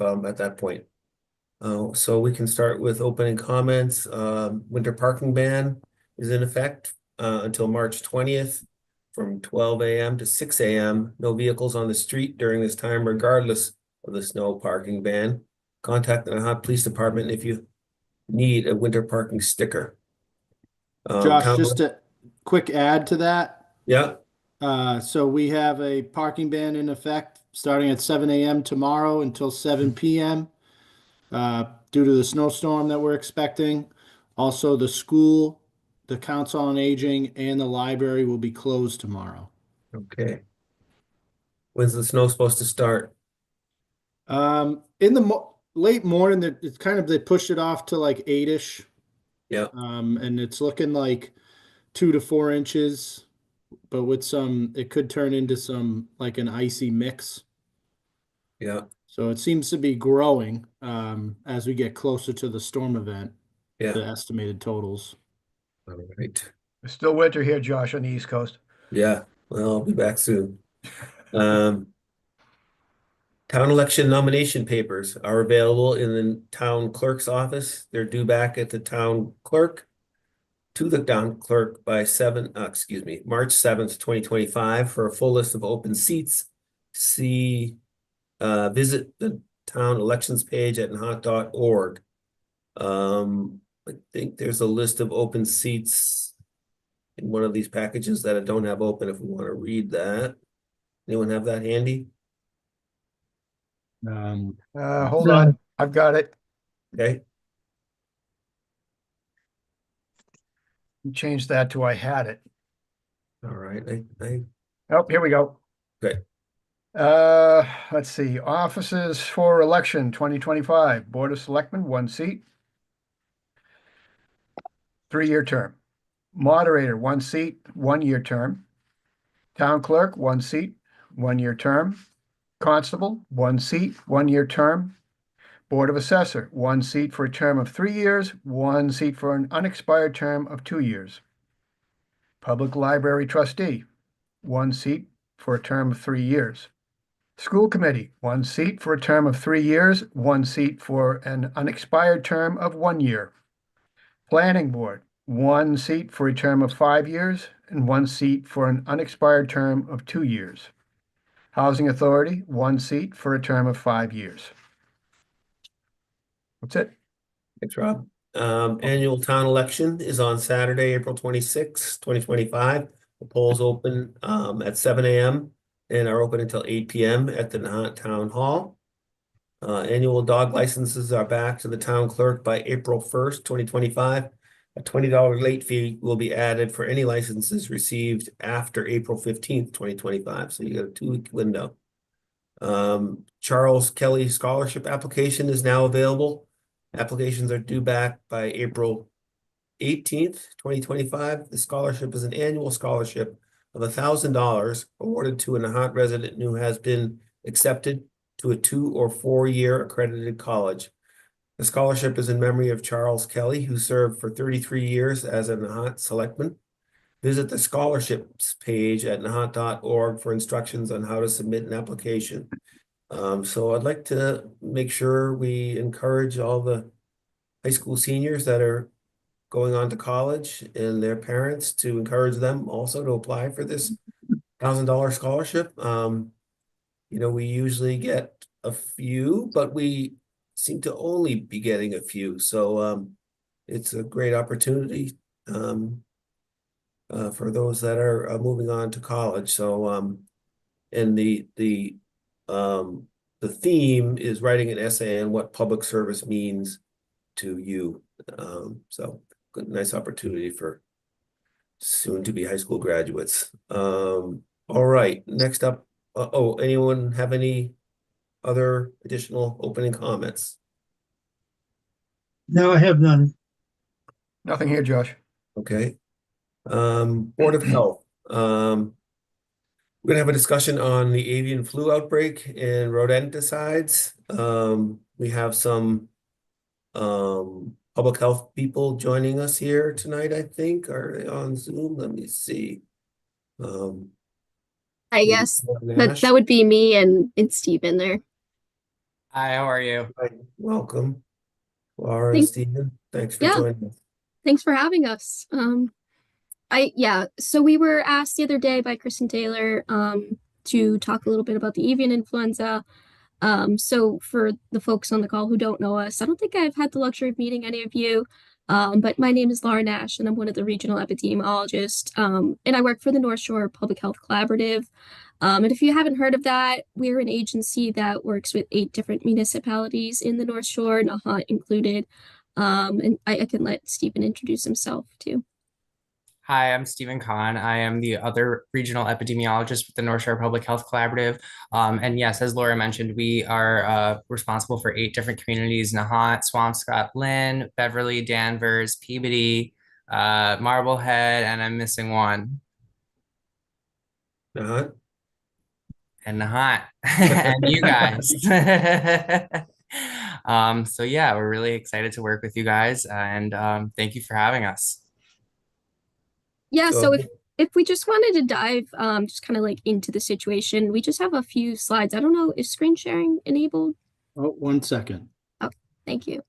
at that point. So we can start with opening comments. Winter parking ban is in effect until March 20th from 12 a.m. to 6 a.m. No vehicles on the street during this time, regardless of the snow parking ban. Contact the Nahant Police Department if you need a winter parking sticker. Josh, just a quick add to that. Yeah, So we have a parking ban in effect starting at 7 a.m. tomorrow until 7 p.m. Due to the snowstorm that we're expecting. Also, the school, the Council on Aging, and the library will be closed tomorrow. okay. When's the snow supposed to start? In the late morning, it's kind of they pushed it off to like 8-ish, Yeah, and it's looking like 2 to 4 inches. But with some, it could turn into some like an icy mix. yeah, So it seems to be growing as we get closer to the storm event, yeah. the estimated totals. All right. It's still winter here, Josh, on the East Coast. Yeah, well, I'll be back soon. Um, Town election nomination papers are available in the town clerk's office. They're due back at the town clerk to the town clerk by March 7th, 2025. For a full list of open seats, visit the town elections page at nahant.org. I think there's a list of open seats in one of these packages that I don't have open if we want to read that. Anyone have that handy? Hold on, I've got it. Okay, Change that to I had it. all right. Oh, here we go. Okay. Let's see. Offices for election 2025. Board of Selectmen, 1 seat. 3-year term. Moderator, 1 seat, 1-year term. Town clerk, 1 seat, 1-year term. Constable, 1 seat, 1-year term. Board of Assessor, 1 seat for a term of 3 years, 1 seat for an unexpired term of 2 years. Public Library Trustee, 1 seat for a term of 3 years. School Committee, 1 seat for a term of 3 years, 1 seat for an unexpired term of 1 year. Planning Board, 1 seat for a term of 5 years and 1 seat for an unexpired term of 2 years. Housing Authority, 1 seat for a term of 5 years. That's it. Thanks, Rob. Annual town election is on Saturday, April 26th, 2025. The polls open at 7 a.m. and are open until 8 p.m. at the Nahant Town Hall. Annual dog licenses are back to the town clerk by April 1st, 2025. A $20 late fee will be added for any licenses received after April 15th, 2025. So you got a 2-week window. Charles Kelly scholarship application is now available. Applications are due back by April 18th, 2025. The scholarship is an annual scholarship of $1,000 awarded to a Nahant resident who has been accepted to a 2 or 4 year accredited college. The scholarship is in memory of Charles Kelly, who served for 33 years as a Nahant Selectman. Visit the scholarships page at nahant.org for instructions on how to submit an application. So I'd like to make sure we encourage all the high school seniors that are going on to college and their parents to encourage them also to apply for this $1,000 scholarship. We usually get a few, but we seem to only be getting a few. So it's a great opportunity for those that are moving on to college. So and the theme is writing an essay on what public service means to you. So good, nice opportunity for soon to be high school graduates. All right, next up. Anyone have any other additional opening comments? No, I have none. Nothing here, Josh. Okay. Board of Health. We're gonna have a discussion on the avian flu outbreak and rodenticides. We have some public health people joining us here tonight, I think. Are they on Zoom? Let me see. I guess that would be me and Steve in there. Hi, how are you? Hi, welcome, Laura and Thank, Stephen. Thanks for yeah, joining us. thanks for having us. So we were asked the other day by Kristen Taylor, to talk a little bit about the avian influenza. So for the folks on the call who don't know us, I don't think I've had the luxury of meeting any of you. But my name is Laura Nash, and I'm one of the regional epidemiologists. And I work for the North Shore Public Health Collaborative. And if you haven't heard of that, we're an agency that works with 8 different municipalities in the North Shore, Nahant included. And I can let Stephen introduce himself too. Hi, I'm Stephen Kahn. I am the other regional epidemiologist with the North Shore Public Health Collaborative. And yes, as Laura mentioned, we are responsible for 8 different communities: Nahant, Swampscott, Lynn, Beverly, Danvers, Peabody, Marblehead, and I'm missing one. Nahant? And Nahant, and you guys. So yeah, we're really excited to work with you guys, and thank you for having us. Yeah, So, so if we just wanted to dive just kind of like into the situation, we just have a few slides. I don't know, is screen sharing enabled? Oh, 1 second. Oh, thank you.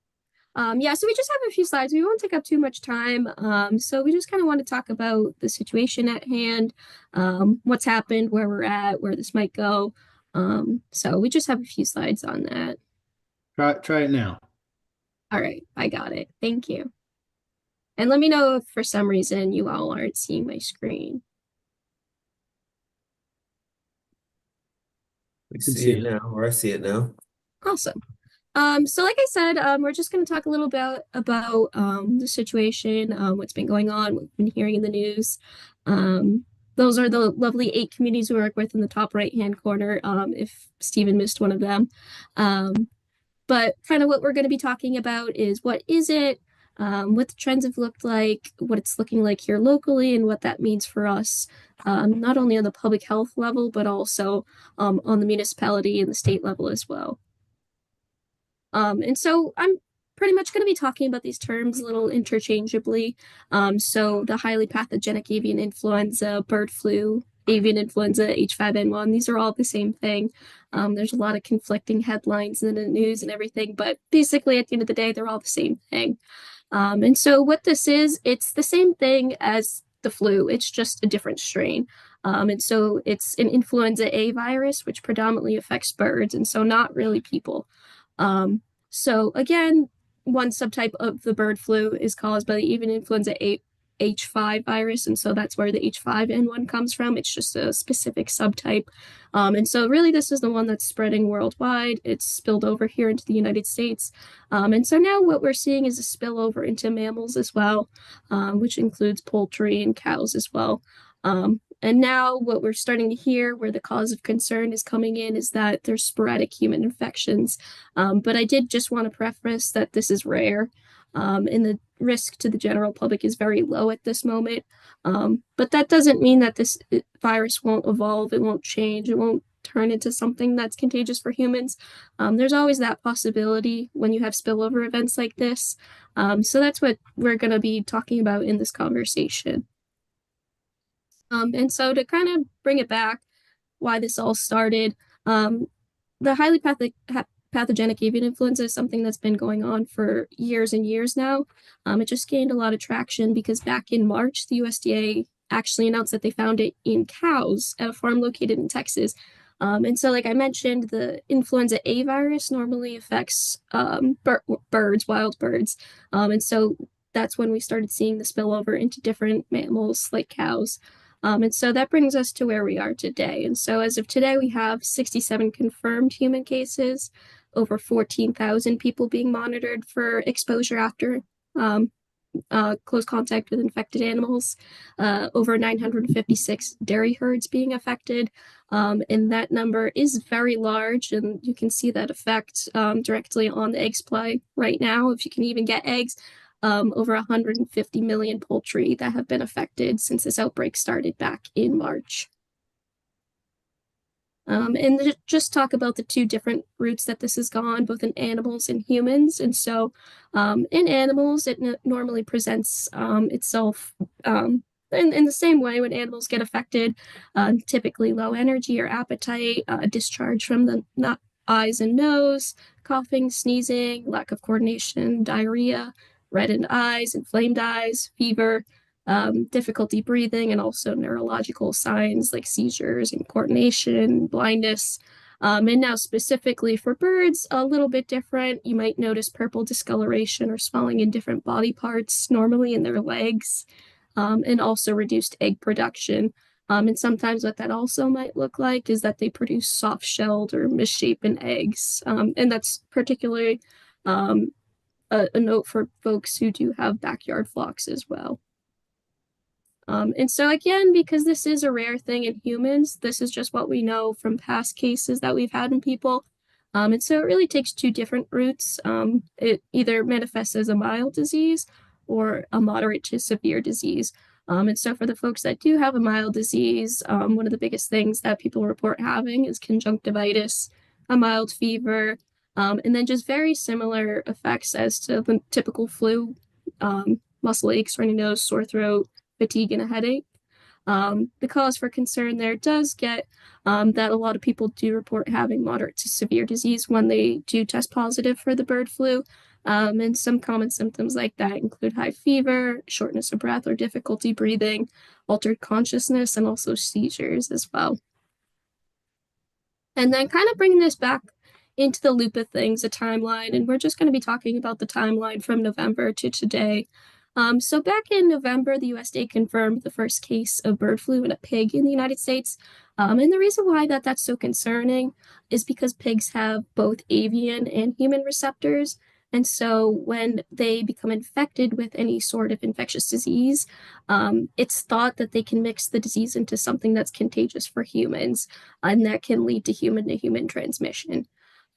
Yeah, so we just have a few slides. We won't take up too much time. So we just kind of want to talk about the situation at hand, what's happened, where we're at, where this might go. So we just have a few slides on that. Try it now. All right, I got it. Thank you. And let me know if for some reason you all aren't seeing my screen. we can see see it it. now, or I see it now. Awesome. So like I said, we're just going to talk a little bit about the situation, what's been going on, what we've been hearing in the news. Those are the lovely 8 communities we work with in the top right-hand corner, if Stephen missed one of them. But kind of what we're going to be talking about is what is it, what the trends have looked like, what it's looking like here locally, and what that means for us, not only on the public health level, but also on the municipality and the state level as well. And so I'm pretty much going to be talking about these terms a little interchangeably. So the highly pathogenic avian influenza, bird flu, avian influenza, H5N1, these are all the same thing. There's a lot of conflicting headlines in the news and everything, but basically at the end of the day, they're all the same thing. And so what this is, it's the same thing as the flu. It's just a different strain. And so it's an influenza A virus, which predominantly affects birds, and so not really people. So again, one subtype of the bird flu is caused by the avian influenza A H5 virus, and so that's where the H5N1 comes from. It's just a specific subtype. And so really this is the one that's spreading worldwide. It's spilled over here into the United States. And so now what we're seeing is a spillover into mammals as well, which includes poultry and cows as well. And now what we're starting to hear where the cause of concern is coming in is that there's sporadic human infections. But I did just want to preface that this is rare, and the risk to the general public is very low at this moment. But that doesn't mean that this virus won't evolve, it won't change, it won't turn into something that's contagious for humans. There's always that possibility when you have spillover events like this. So that's what we're going to be talking about in this conversation. And so to kind of bring it back, why this all started, the highly pathogenic avian influenza is something that's been going on for years and years now. It just gained a lot of traction because back in March, the USDA actually announced that they found it in cows at a farm located in Texas. And so, like I mentioned, the influenza A virus normally affects birds, wild birds. And so that's when we started seeing the spillover into different mammals like cows. And so that brings us to where we are today. And so as of today, we have 67 confirmed human cases, over 14,000 people being monitored for exposure after close contact with infected animals, over 956 dairy herds being affected. And that number is very large, and you can see that effect directly on the egg supply right now, if you can even get eggs. Over 150 million poultry that have been affected since this outbreak started back in March. And just talk about the 2 different routes that this has gone, both in animals and humans. And so in animals, it normally presents itself in the same way when animals get affected, typically low energy or appetite, discharge from the eyes and nose, coughing, sneezing, lack of coordination, diarrhea, reddened eyes, inflamed eyes, fever, difficulty breathing, and also neurological signs like seizures, incoordination, blindness. And now specifically for birds, a little bit different. You might notice purple discoloration or swelling in different body parts, normally in their legs, and also reduced egg production. And sometimes what that also might look like is that they produce soft-shelled or misshapen eggs. And that's particularly a note for folks who do have backyard flocks as well. And so again, because this is a rare thing in humans, this is just what we know from past cases that we've had in people. And so it really takes two different routes. It either manifests as a mild disease or a moderate to severe disease. And so for the folks that do have a mild disease, one of the biggest things that people report having is conjunctivitis, a mild fever, and then just very similar effects as to the typical flu, muscle aches, runny nose, sore throat, fatigue, and a headache. The cause for concern there does get that a lot of people do report having moderate to severe disease when they do test positive for the bird flu. And some common symptoms like that include high fever, shortness of breath or difficulty breathing, altered consciousness, and also seizures as well. And then kind of bringing this back into the loop of things, a timeline, and we're just going to be talking about the timeline from November to today. So back in November, the USDA confirmed the first case of bird flu in a pig in the United States. And the reason why that's so concerning is because pigs have both avian and human receptors. And so when they become infected with any sort of infectious disease, it's thought that they can mix the disease into something that's contagious for humans, and that can lead to human transmission.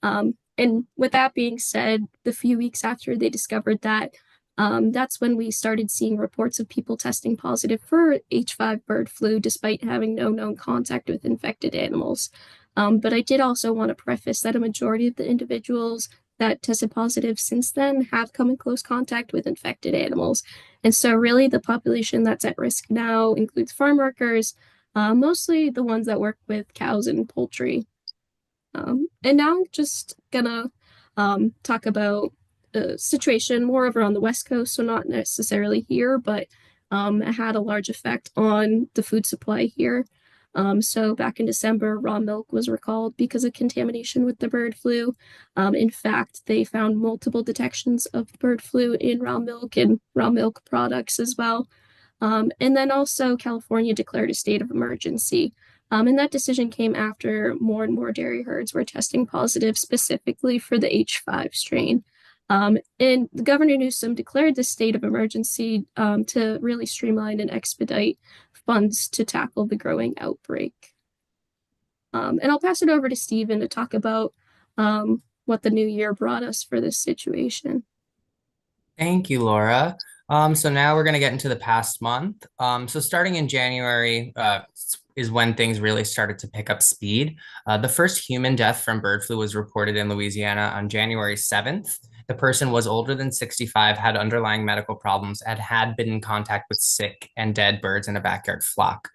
And with that being said, the few weeks after they discovered that, that's when we started seeing reports of people testing positive for H5 bird flu despite having no known contact with infected animals. But I did also want to preface that a majority of the individuals that tested positive since then have come in close contact with infected animals. And so really the population that's at risk now includes farm workers, mostly the ones that work with cows and poultry. And now I'm just gonna talk about situation more over on the West Coast, so not necessarily here, but it had a large effect on the food supply here. So back in December, raw milk was recalled because of contamination with the bird flu. In fact, they found multiple detections of bird flu in raw milk and raw milk products as well. And then also California declared a state of emergency. And that decision came after more and more dairy herds were testing positive specifically for the H5 strain. And Governor Newsom declared the state of emergency to really streamline and expedite funds to tackle the growing outbreak. And I'll pass it over to Stephen to talk about what the new year brought us for this situation. Thank you, Laura. So now we're going to get into the past month. So starting in January is when things really started to pick up speed. The first human death from bird flu was reported in Louisiana on January 7th. The person was older than 65, had underlying medical problems, and had been in contact with sick and dead birds in a backyard flock.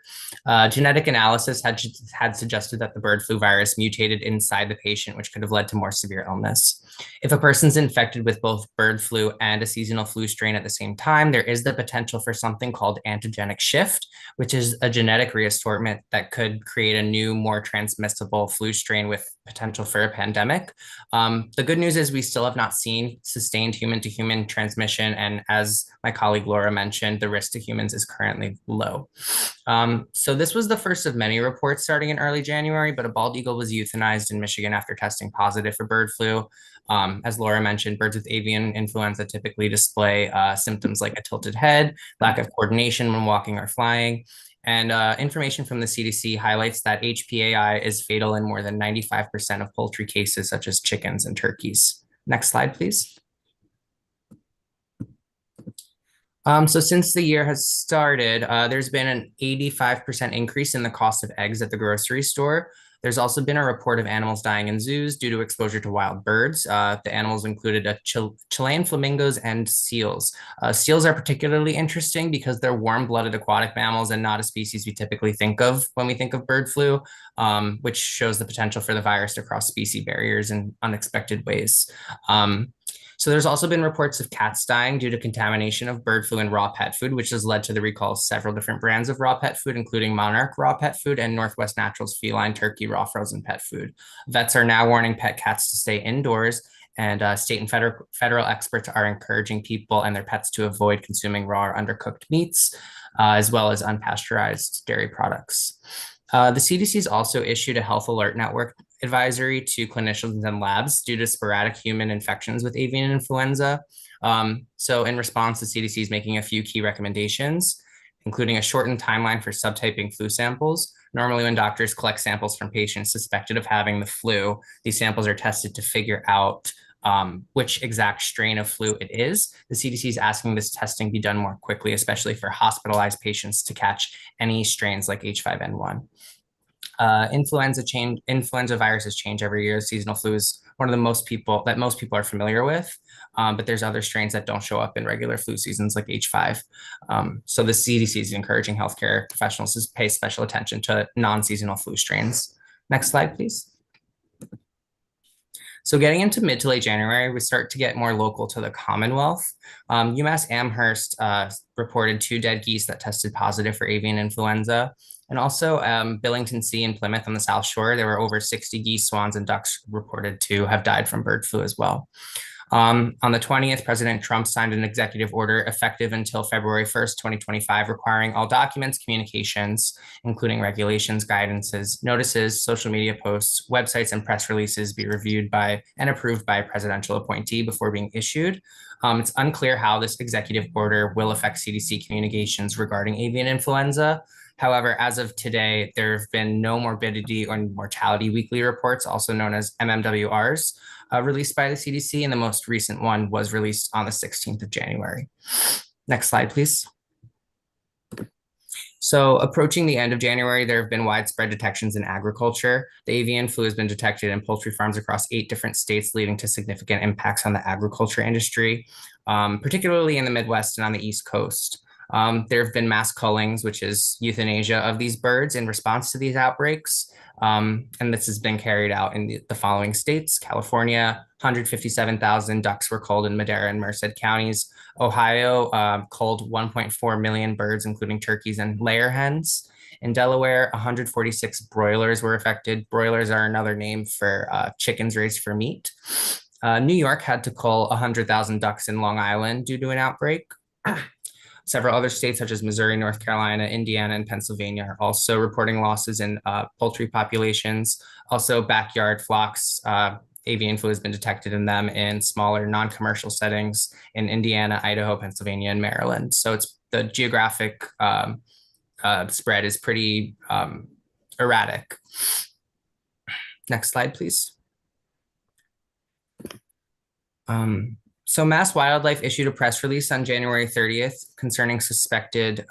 Genetic analysis had suggested that the bird flu virus mutated inside the patient, which could have led to more severe illness. If a person's infected with both bird flu and a seasonal flu strain at the same time, there is the potential for something called antigenic shift, which is a genetic reassortment that could create a new, more transmissible flu strain with potential for a pandemic. The good news is we still have not seen sustained human-to-human transmission, and as my colleague Laura mentioned, the risk to humans is currently low. So this was the first of many reports starting in early January, but a bald eagle was euthanized in Michigan after testing positive for bird flu. As Laura mentioned, birds with avian influenza typically display symptoms like a tilted head, lack of coordination when walking or flying. And information from the CDC highlights that HPAI is fatal in more than 95% of poultry cases, such as chickens and turkeys. Next slide, please. So since the year has started, there's been an 85% increase in the cost of eggs at the grocery store. There's also been a report of animals dying in zoos due to exposure to wild birds. The animals included Chilean flamingos and seals. Seals are particularly interesting because they're warm-blooded aquatic mammals and not a species we typically think of when we think of bird flu, which shows the potential for the virus to cross species barriers in unexpected ways. So there's also been reports of cats dying due to contamination of bird flu in raw pet food, which has led to the recall of several different brands of raw pet food, including Monarch raw pet food and Northwest Naturals feline turkey raw frozen pet food. Vets are now warning pet cats to stay indoors, and state and federal experts are encouraging people and their pets to avoid consuming raw or undercooked meats, as well as unpasteurized dairy products. The CDC has also issued a health alert network advisory to clinicians and labs due to sporadic human infections with avian influenza. So in response, the CDC is making a few key recommendations, including a shortened timeline for subtyping flu samples. Normally, when doctors collect samples from patients suspected of having the flu, these samples are tested to figure out which exact strain of flu it is. The CDC is asking this testing be done more quickly, especially for hospitalized patients to catch any strains like H5N1. Influenza viruses change every year. Seasonal flu is one of the most people are familiar with, but there's other strains that don't show up in regular flu seasons like H5. So the CDC is encouraging healthcare professionals to pay special attention to non-seasonal flu strains. Next slide, please. So getting into mid to late January, we start to get more local to the Commonwealth. UMass Amherst reported 2 dead geese that tested positive for avian influenza. And also Billington Sea and Plymouth on the South Shore, there were over 60 geese, swans, and ducks reported to have died from bird flu as well. On the 20th, President Trump signed an executive order effective until February 1st, 2025, requiring all documents, communications, including regulations, guidances, notices, social media posts, websites, and press releases be reviewed by and approved by a presidential appointee before being issued. It's unclear how this executive order will affect CDC communications regarding avian influenza. However, as of today, there have been no morbidity or mortality weekly reports, also known as MMWRs, released by the CDC, and the most recent one was released on the 16th of January. Next slide, please. So approaching the end of January, there have been widespread detections in agriculture. The avian flu has been detected in poultry farms across 8 different states, leading to significant impacts on the agriculture industry, particularly in the Midwest and on the East Coast. There have been mass cullings, which is euthanasia of these birds in response to these outbreaks. And this has been carried out in the following states: California, 157,000 ducks were culled in Madera and Merced counties. Ohio culled 1.4 million birds, including turkeys and layer hens. In Delaware, 146 broilers were affected. Broilers are another name for chickens raised for meat. New York had to cull 100,000 ducks in Long Island due to an outbreak. Several other states, such as Missouri, North Carolina, Indiana, and Pennsylvania, are also reporting losses in poultry populations. Also, backyard flocks, avian flu has been detected in them in smaller non-commercial settings in Indiana, Idaho, Pennsylvania, and Maryland. So the geographic spread is pretty erratic. Next slide, please. So Mass Wildlife issued a press release on January 30th concerning suspected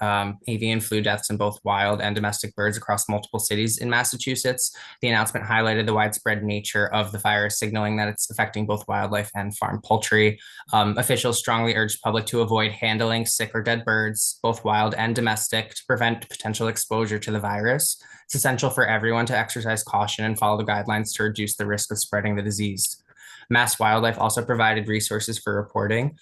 avian flu deaths in both wild and domestic birds across multiple cities in Massachusetts. The announcement highlighted the widespread nature of the virus, signaling that it's affecting both wildlife and farm poultry. Officials strongly urged public to avoid handling sick or dead birds, both wild and domestic, to prevent potential exposure to the virus. It's essential for everyone to exercise caution and follow the guidelines to reduce the risk of spreading the disease. Mass Wildlife also provided resources for reporting.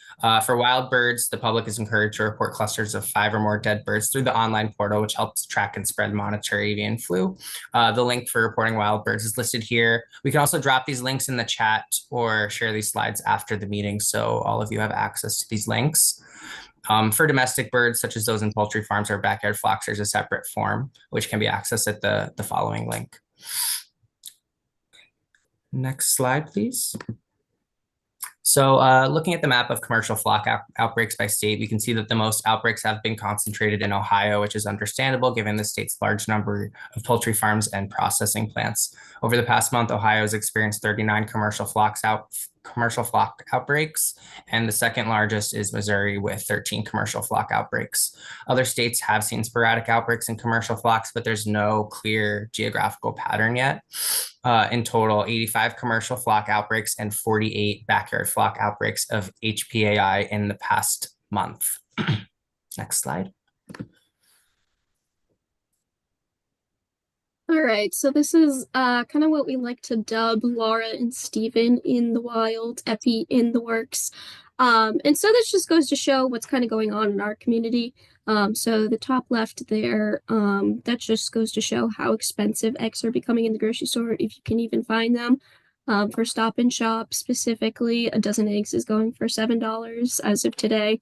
For wild birds, the public is encouraged to report clusters of 5 or more dead birds through the online portal, which helps track and spread monitor avian flu. The link for reporting wild birds is listed here. We can also drop these links in the chat or share these slides after the meeting, so all of you have access to these links. For domestic birds, such as those in poultry farms or backyard flocks, there's a separate form, which can be accessed at the following link. Next slide, please. So looking at the map of commercial flock outbreaks by state, we can see that the most outbreaks have been concentrated in Ohio, which is understandable given the state's large number of poultry farms and processing plants. Over the past month, Ohio has experienced 39 commercial commercial flock outbreaks, and the second largest is Missouri with 13 commercial flock outbreaks. Other states have seen sporadic outbreaks in commercial flocks, but there's no clear geographical pattern yet. In total, 85 commercial flock outbreaks and 48 backyard flock outbreaks of HPAI in the past month. Next slide. All right, so this is kind of what we like to dub Laura and Steven in the wild, Epi in the works. And so this just goes to show what's kind of going on in our community. So the top left there, that just goes to show how expensive eggs are becoming in the grocery store, if you can even find them. For Stop and Shop specifically, a dozen eggs is going for $7 as of today.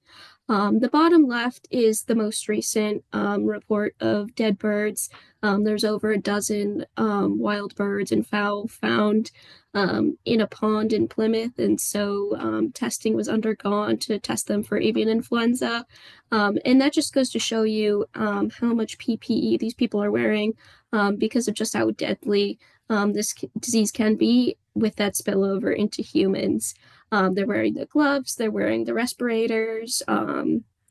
The bottom left is the most recent report of dead birds. There's over a dozen wild birds and fowl found in a pond in Plymouth, and so testing was undergone to test them for avian influenza. And that just goes to show you how much PPE these people are wearing because of just how deadly this disease can be with that spillover into humans. They're wearing the gloves, they're wearing the respirators,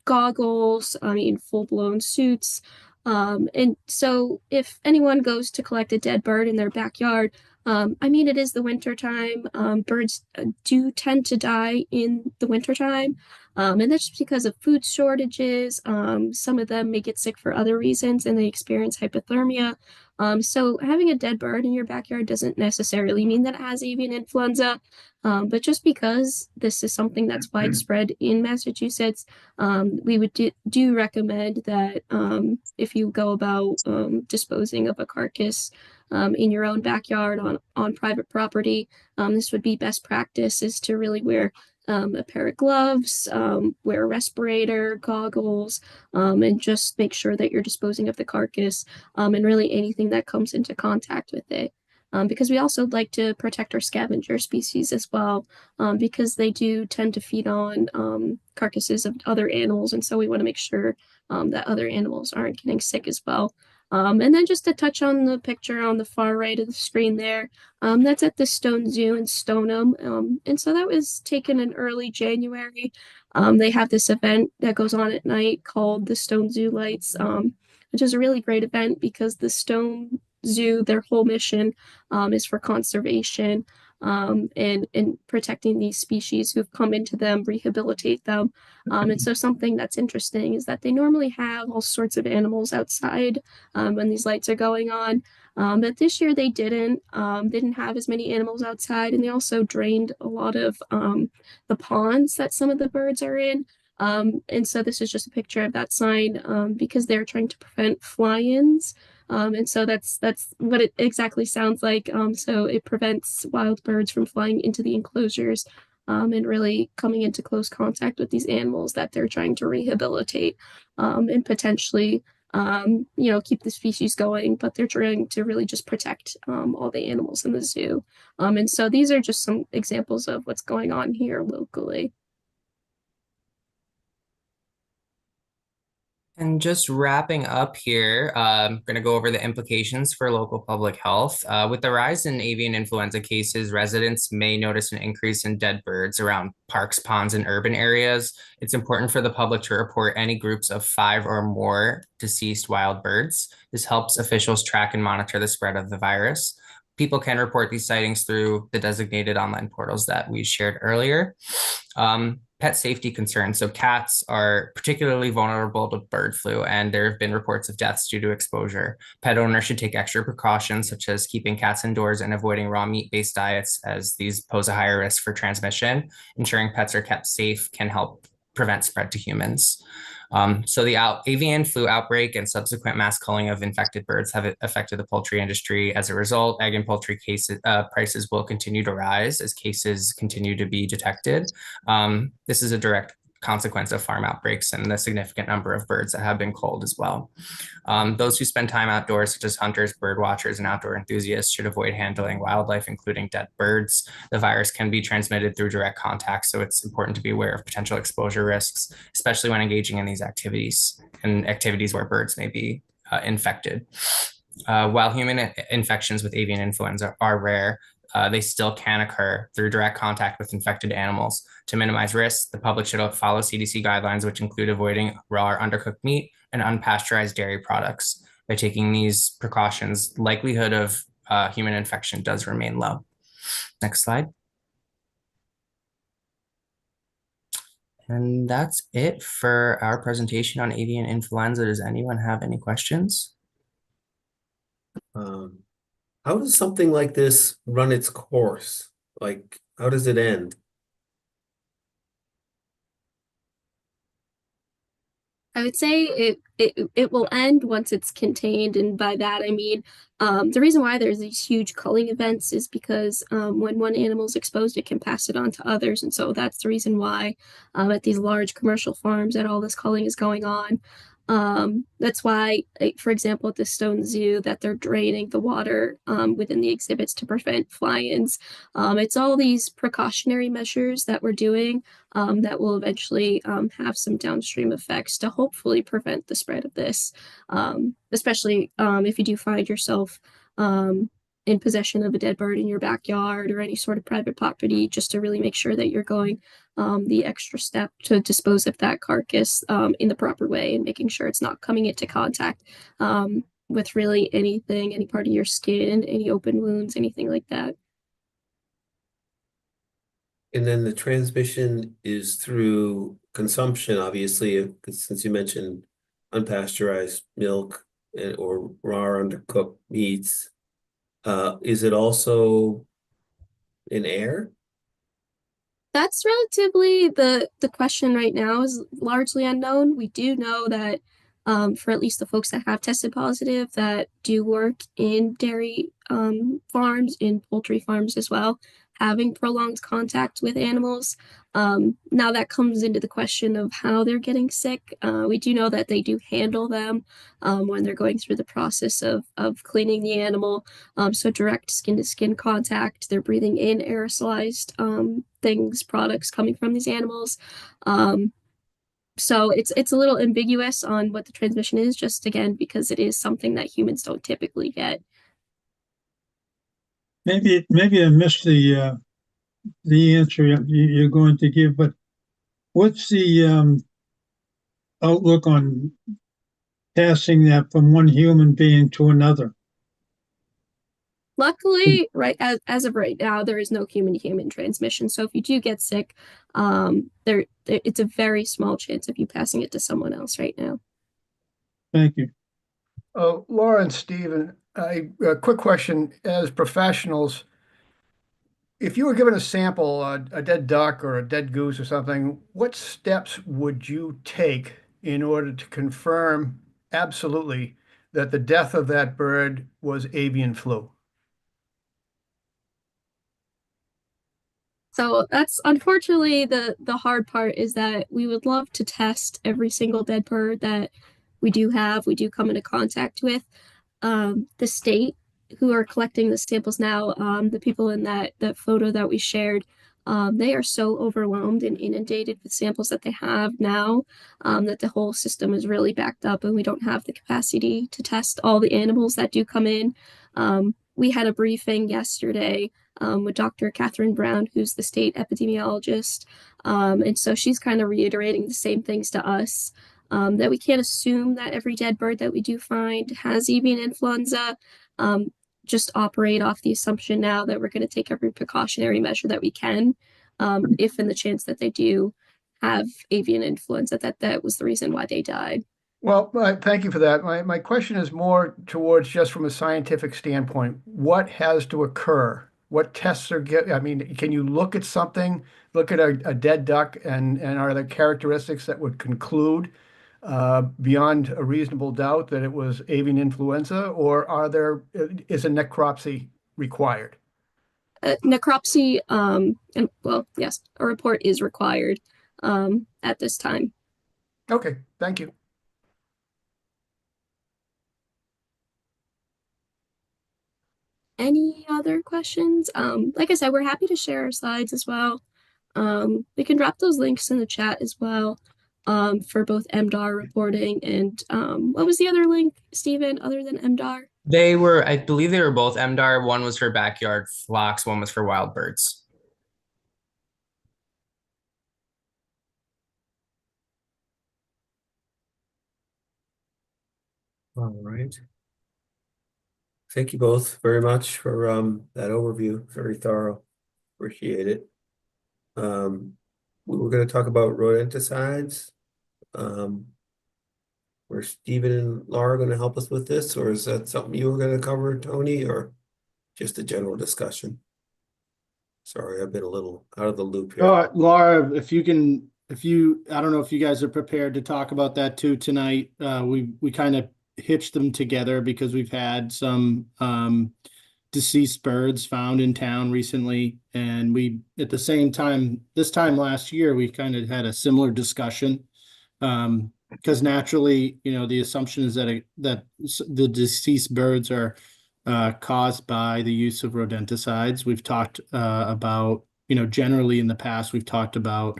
goggles, full-blown suits. And so if anyone goes to collect a dead bird in their backyard, it is the winter time. Birds do tend to die in the winter time. And that's just because of food shortages. Some of them may get sick for other reasons and they experience hypothermia. So having a dead bird in your backyard doesn't necessarily mean that it has avian influenza. But just because this is something that's widespread in Massachusetts, we would do recommend that if you go about disposing of a carcass in your own backyard on private property, this would be best practice is to really wear a pair of gloves, wear a respirator, goggles, and just make sure that you're disposing of the carcass and really anything that comes into contact with it. Because we also like to protect our scavenger species as well, because they do tend to feed on carcasses of other animals, and so we want to make sure that other animals aren't getting sick as well. And then just to touch on the picture on the far right of the screen there, that's at the Stone Zoo in Stoneham. And so that was taken in early January. They have this event that goes on at night called the Stone Zoo Lights, which is a really great event because the Stone Zoo, their whole mission is for conservation and protecting these species who've come into them, rehabilitate them. And so something that's interesting is that they normally have all sorts of animals outside when these lights are going on. But this year they didn't have as many animals outside, and they also drained a lot of the ponds that some of the birds are in. And so this is just a picture of that sign because they're trying to prevent fly-ins. And so that's what it exactly sounds like. So it prevents wild birds from flying into the enclosures and really coming into close contact with these animals that they're trying to rehabilitate and potentially, keep the species going, but they're trying to really just protect all the animals in the zoo. And so these are just some examples of what's going on here locally. And just wrapping up here, I'm going to go over the implications for local public health. With the rise in avian influenza cases, residents may notice an increase in dead birds around parks, ponds, and urban areas. It's important for the public to report any groups of 5 or more deceased wild birds. This helps officials track and monitor the spread of the virus. People can report these sightings through the designated online portals that we shared earlier. Pet safety concerns. So cats are particularly vulnerable to bird flu, and there have been reports of deaths due to exposure. Pet owners should take extra precautions, such as keeping cats indoors and avoiding raw meat-based diets, as these pose a higher risk for transmission. Ensuring pets are kept safe can help prevent spread to humans. So the avian flu outbreak and subsequent mass culling of infected birds have affected the poultry industry. As a result, egg and poultry prices will continue to rise as cases continue to be detected. This is a direct consequence of farm outbreaks and the significant number of birds that have been culled as well. Those who spend time outdoors, such as hunters, bird watchers, and outdoor enthusiasts, should avoid handling wildlife, including dead birds. The virus can be transmitted through direct contact, so it's important to be aware of potential exposure risks, especially when engaging in these activities and activities where birds may be infected. While human infections with avian influenza are rare, they still can occur through direct contact with infected animals. To minimize risks, the public should follow CDC guidelines, which include avoiding raw or undercooked meat and unpasteurized dairy products. By taking these precautions, likelihood of human infection does remain low. Next slide. And that's it for our presentation on avian influenza. Does anyone have any questions? How does something like this run its course? Like, how does it end? I would say it will end once it's contained, and by that I mean the reason why there's these huge culling events is because when one animal is exposed, it can pass it on to others, and so that's the reason why at these large commercial farms that all this culling is going on. That's why, for example, at the Stone Zoo, that they're draining the water within the exhibits to prevent fly-ins. It's all these precautionary measures that we're doing that will eventually have some downstream effects to hopefully prevent the spread of this, especially if you do find yourself in possession of a dead bird in your backyard or any sort of private property, just to really make sure that you're going the extra step to dispose of that carcass in the proper way and making sure it's not coming into contact with really anything, any part of your skin, any open wounds, anything like that. And then the transmission is through consumption, obviously, since you mentioned unpasteurized milk or raw undercooked meats. Is it also in air? That's relatively the question right now is largely unknown. We do know that for at least the folks that have tested positive that do work in dairy farms, in poultry farms as well, having prolonged contact with animals. Now that comes into the question of how they're getting sick. We do know that they do handle them when they're going through the process of cleaning the animal. So direct skin to skin contact, they're breathing in aerosolized things, products coming from these animals. So it's a little ambiguous on what the transmission is, just again, because it is something that humans don't typically get. Maybe I missed the answer you're going to give, but what's the outlook on passing that from one human being to another? Luckily, right as of right now, there is no human-to-human transmission. So if you do get sick, it's a very small chance of you passing it to someone else right now. Thank you. Laura and Stephen, a quick question. As professionals, if you were given a sample, a dead duck or a dead goose or something, what steps would you take in order to confirm absolutely that the death of that bird was avian flu? So that's unfortunately the hard part is that we would love to test every single dead bird that we do come into contact with. The state who are collecting the samples now, the people in that photo that we shared, they are so overwhelmed and inundated with samples that they have now that the whole system is really backed up and we don't have the capacity to test all the animals that do come in. We had a briefing yesterday with Dr. Catherine Brown, who's the state epidemiologist. And so she's kind of reiterating the same things to us, that we can't assume that every dead bird that we do find has avian influenza. Just operate off the assumption now that we're going to take every precautionary measure that we can, if in the chance that they do have avian influenza, that was the reason why they died. Well, thank you for that. My question is more towards just from a scientific standpoint. What has to occur? What tests I mean, can you look at something, look at a dead duck, and are there characteristics that would conclude beyond a reasonable doubt that it was avian influenza, or is a necropsy required? Necropsy, and well, yes, a report is required at this time. Okay, thank you. Any other questions? Like I said, we're happy to share our slides as well. We can drop those links in the chat as well, for both MDAR reporting and what was the other link, Stephen, other than MDAR? I believe they were both MDAR. One was for backyard flocks, one was for wild birds. All right. Thank you both very much for that overview. Very thorough. Appreciate it. We were going to talk about rodenticides. Were Stephen and Laura going to help us with this, or is that something you were going to cover, Tony, or just a general discussion? Sorry, I've been a little out of the loop here. Laura, if you can, I don't know if you guys are prepared to talk about that too tonight. We kind of hitched them together because we've had some deceased birds found in town recently, and we at the same time this time last year we kind of had a similar discussion, because naturally, the assumption is that the deceased birds are caused by the use of rodenticides. We've talked about, generally in the past, we've talked about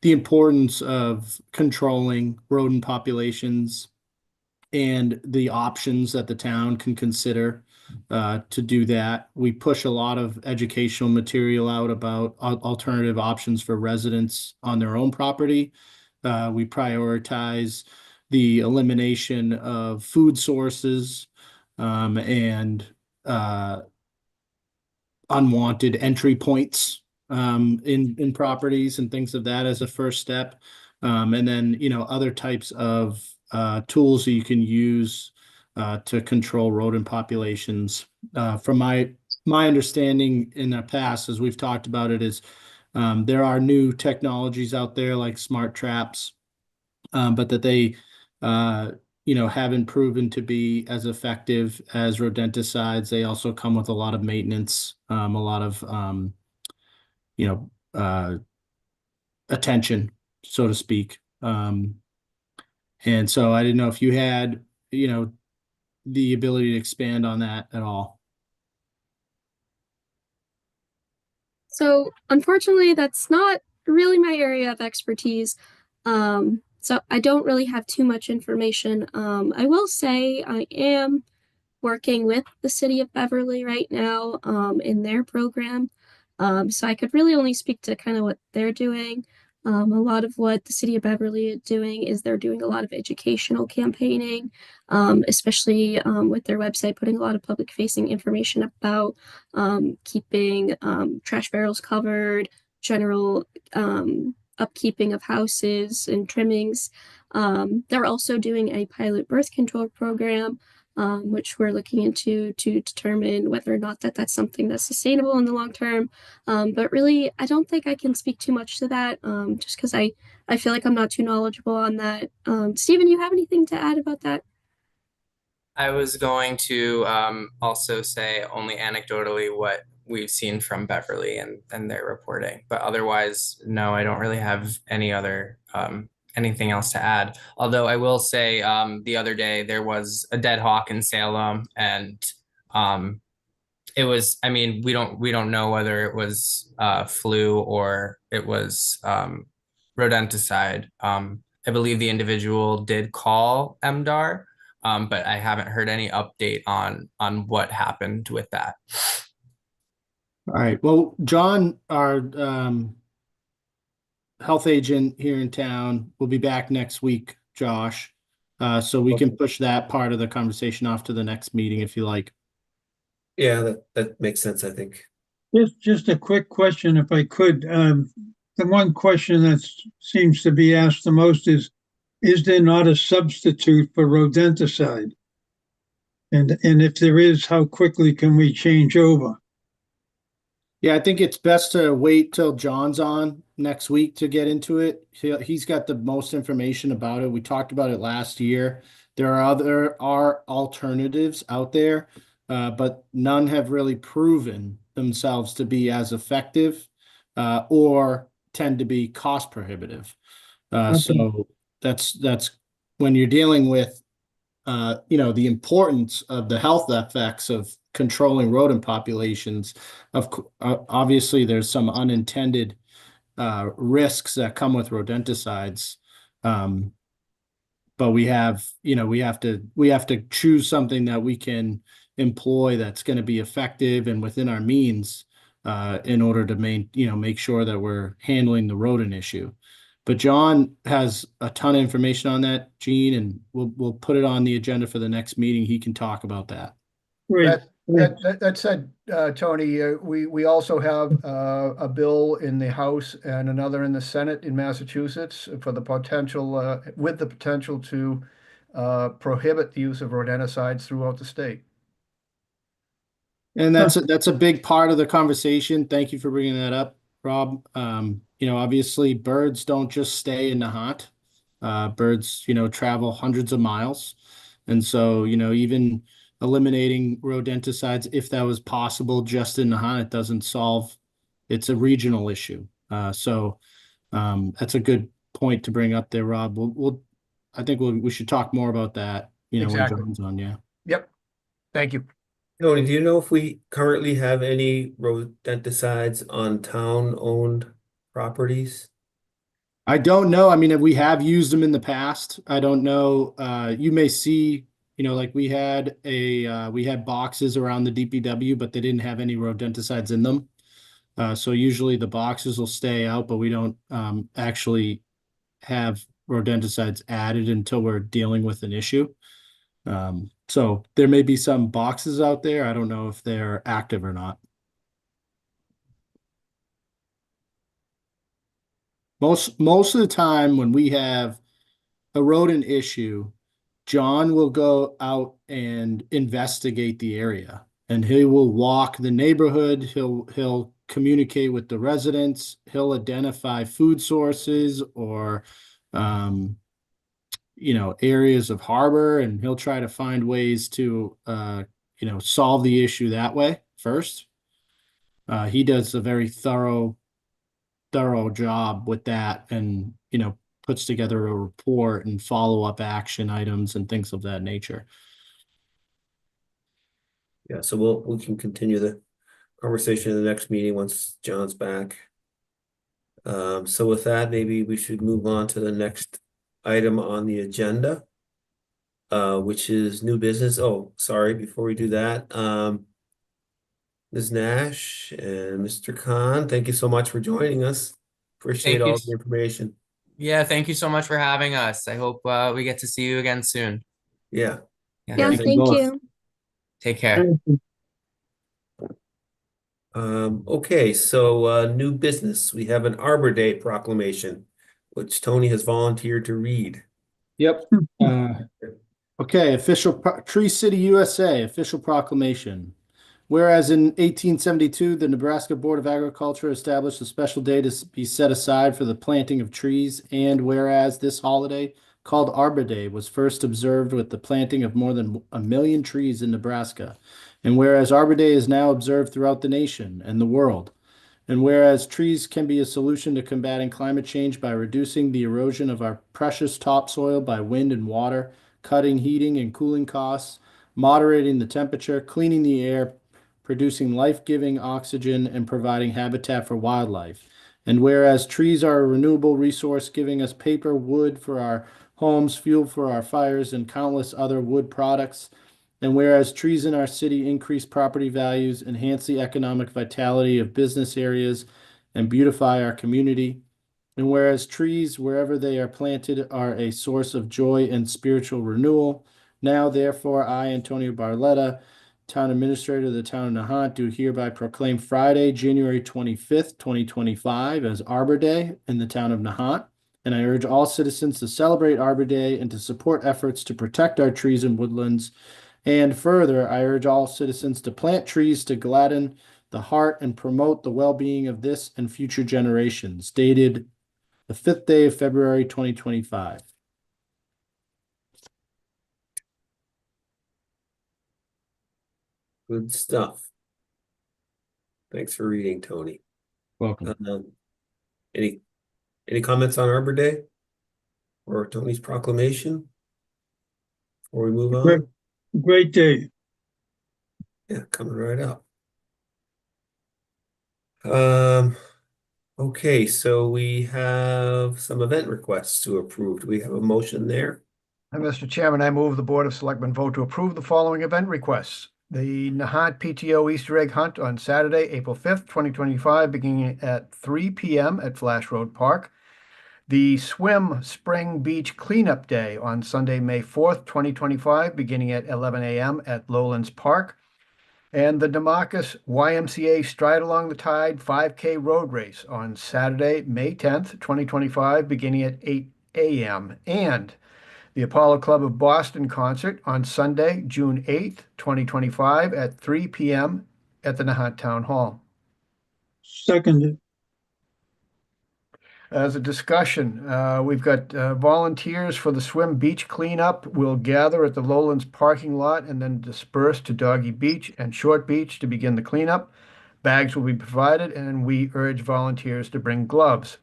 the importance of controlling rodent populations and the options that the town can consider to do that. We push a lot of educational material out about alternative options for residents on their own property. We prioritize the elimination of food sources and unwanted entry points in properties and things of that as a first step. And then, other types of tools that you can use to control rodent populations. From my understanding in the past, as we've talked about it, is there are new technologies out there like smart traps, but that they haven't proven to be as effective as rodenticides. They also come with a lot of maintenance, a lot of attention, so to speak. And so I didn't know if you had, the ability to expand on that at all. So unfortunately, that's not really my area of expertise. So I don't really have too much information. I will say I am working with the city of Beverly right now, in their program. So I could really only speak to kind of what they're doing. A lot of what the city of Beverly is doing is they're doing a lot of educational campaigning, especially with their website, putting a lot of public facing information about keeping trash barrels covered, general upkeeping of houses and trimmings. They're also doing a pilot birth control program, which we're looking into to determine whether or not that's something that's sustainable in the long term. But really, I don't think I can speak too much to that, just because I feel like I'm not too knowledgeable on that. Stephen, you have anything to add about that? I was going to also say only anecdotally what we've seen from Beverly and their reporting, but otherwise, no, I don't really have any other anything else to add. Although I will say the other day there was a dead hawk in Salem, and it was, I mean, we don't know whether it was flu or it was rodenticide. I believe the individual did call MDAR, but I haven't heard any update on what happened with that. All right. Well, John, our health agent here in town, will be back next week, Josh. So we can push that part of the conversation off to the next meeting if you like. Yeah, that makes sense, I think. Just a quick question, if I could. The one question that seems to be asked the most is there not a substitute for rodenticide? And if there is, how quickly can we change over? Yeah, I think it's best to wait till John's on next week to get into it. He's got the most information about it. We talked about it last year. There are alternatives out there, but none have really proven themselves to be as effective, or tend to be cost prohibitive. So that's when you're dealing with the importance of the health effects of controlling rodent populations. Obviously, there's some unintended risks that come with rodenticides. but we have to choose something that we can employ that's going to be effective and within our means in order to make sure that we're handling the rodent issue. But John has a ton of information on that, Gene, and we'll put it on the agenda for the next meeting. He can talk about that. Great. That said, Tony, we also have a bill in the House and another in the Senate in Massachusetts for the potential, with the potential to prohibit the use of rodenticides throughout the state. And that's a big part of the conversation. Thank you for bringing that up, Rob. Obviously birds don't just stay in Nahant. Birds, travel hundreds of miles. And so, even eliminating rodenticides, if that was possible just in Nahant, it doesn't solve, it's a regional issue. So that's a good point to bring up there, Rob. I think we should talk more about that, when Exactly. John's on, yeah. Yep. Thank you. Tony, do you know if we currently have any rodenticides on town-owned properties? I don't know. I mean, we have used them in the past. I don't know. You may see, like we had boxes around the DPW, but they didn't have any rodenticides in them. So usually the boxes will stay out, but we don't actually have rodenticides added until we're dealing with an issue. So there may be some boxes out there. I don't know if they're active or not. Most of the time when we have a rodent issue, John will go out and investigate the area, and he will walk the neighborhood. He'll communicate with the residents. He'll identify food sources or areas of harbor, and he'll try to find ways to solve the issue that way first. He does a very thorough job with that, and puts together a report and follow-up action items and things of that nature. Yeah, so we can continue the conversation in the next meeting once John's back. So with that, maybe we should move on to the next item on the agenda, which is new business. Oh, sorry, before we do that, Ms. Nash and Mr. Khan, thank you so much for joining us. Appreciate Thank you. all the information. Yeah, thank you so much for having us. I hope we get to see you again soon. Yeah. Yeah, thank thank both. you. Take care. Okay, so new business. We have an Arbor Day proclamation, which Tony has volunteered to read. Yep. Okay, Tree City, USA, official proclamation. Whereas in 1872, the Nebraska Board of Agriculture established a special day to be set aside for the planting of trees, and whereas this holiday, called Arbor Day, was first observed with the planting of more than 1 million trees in Nebraska, and whereas Arbor Day is now observed throughout the nation and the world, and whereas trees can be a solution to combating climate change by reducing the erosion of our precious topsoil by wind and water, cutting heating and cooling costs, moderating the temperature, cleaning the air, producing life-giving oxygen, and providing habitat for wildlife. And whereas trees are a renewable resource giving us paper, wood for our homes, fuel for our fires, and countless other wood products. And whereas trees in our city increase property values, enhance the economic vitality of business areas, and beautify our community. And whereas trees, wherever they are planted, are a source of joy and spiritual renewal. Now, therefore, I, Antonio Barletta, Town Administrator of the Town of Nahant, do hereby proclaim Friday, January 25th, 2025 as Arbor Day in the Town of Nahant. And I urge all citizens to celebrate Arbor Day and to support efforts to protect our trees and woodlands. And further, I urge all citizens to plant trees to gladden the heart and promote the well-being of this and future generations. Dated the 5th day of February, 2025. Good stuff. Thanks for reading, Tony. Welcome. Any comments on Arbor Day or Tony's proclamation before we move on? Great day. Yeah, coming right up. Okay, so we have some event requests to approve. Do we have a motion there? Mr. Chairman, I move the Board of Selectmen vote to approve the following event requests. The Nahant PTO Easter egg hunt on Saturday, April 5th, 2025, beginning at 3 p.m. at Flash Road Park. The Swim Spring Beach Cleanup Day on Sunday, May 4th, 2025, beginning at 11 a.m. at Lowlands Park. And the Demarcus YMCA Stride Along the Tide 5K Road Race on Saturday, May 10th, 2025, beginning at 8 a.m. And the Apollo Club of Boston concert on Sunday, June 8th, 2025 at 3 p.m. at the Nahant Town Hall. Seconded. As a discussion, we've got volunteers for the swim beach cleanup will gather at the Lowlands parking lot and then disperse to Doggy Beach and Short Beach to begin the cleanup. Bags will be provided, and we urge volunteers to bring gloves.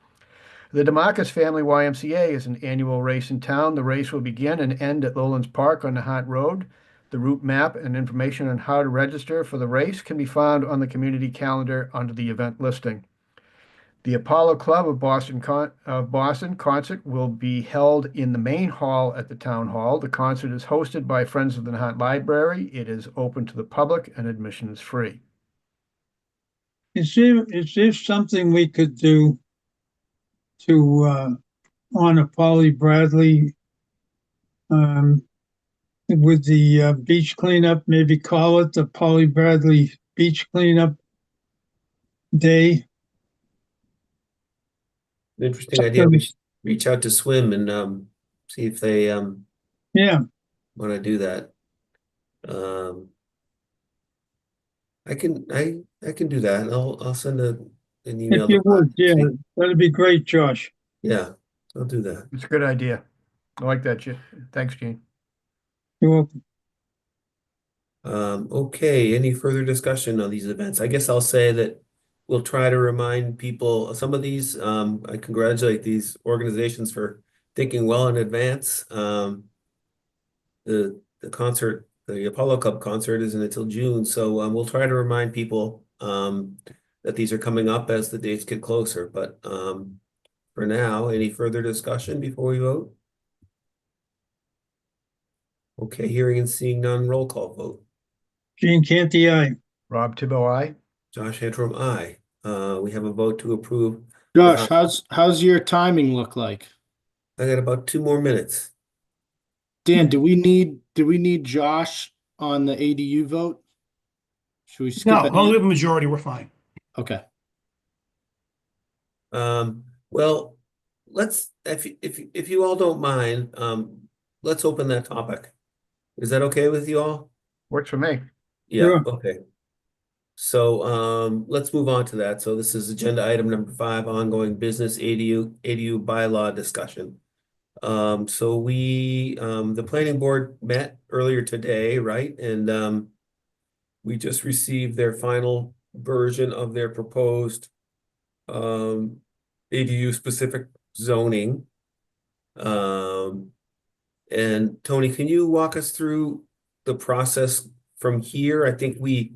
The Demarcus Family YMCA is an annual race in town. The race will begin and end at Lowlands Park on Nahant Road. The route map and information on how to register for the race can be found on the community calendar under the event listing. The Apollo Club of Boston concert will be held in the main hall at the town hall. The concert is hosted by Friends of the Nahant Library. It is open to the public and admission is free. Is there something we could do to honor Polly Bradley with the beach cleanup? Maybe call it the Polly Bradley Beach Cleanup Day. Interesting idea. We should reach out to Swim and see if they Yeah, want to do that. I can do that. I'll send an if email. you to would, yeah, see. that'd be great, Josh. Yeah, I'll do that. It's a good idea. I like that. Thanks, Gene. You're welcome. Okay, any further discussion on these events? I guess I'll say that we'll try to remind people some of these. I congratulate these organizations for thinking well in advance. The concert, the Apollo Club concert isn't until June, so we'll try to remind people that these are coming up as the dates get closer. But for now, any further discussion before we vote? Okay, hearing and seeing none, roll call vote. Gene Canty, aye. Rob Thibault, aye. Josh Antrim, aye. We have a vote to approve. Josh, how's your timing look like? I got about 2 more minutes. Dan, do we need Josh on the ADU vote? Should we skip No, it? only with a majority, we're fine. Okay. Well, let's if you all don't mind, let's open that topic. Is that okay with you all? Works for me. Yeah, Sure. okay. So let's move on to that. So this is agenda item number 5, ongoing business ADU bylaw discussion. So the planning board met earlier today, right? And we just received their final version of their proposed ADU specific zoning. And Tony, can you walk us through the process from here? I think we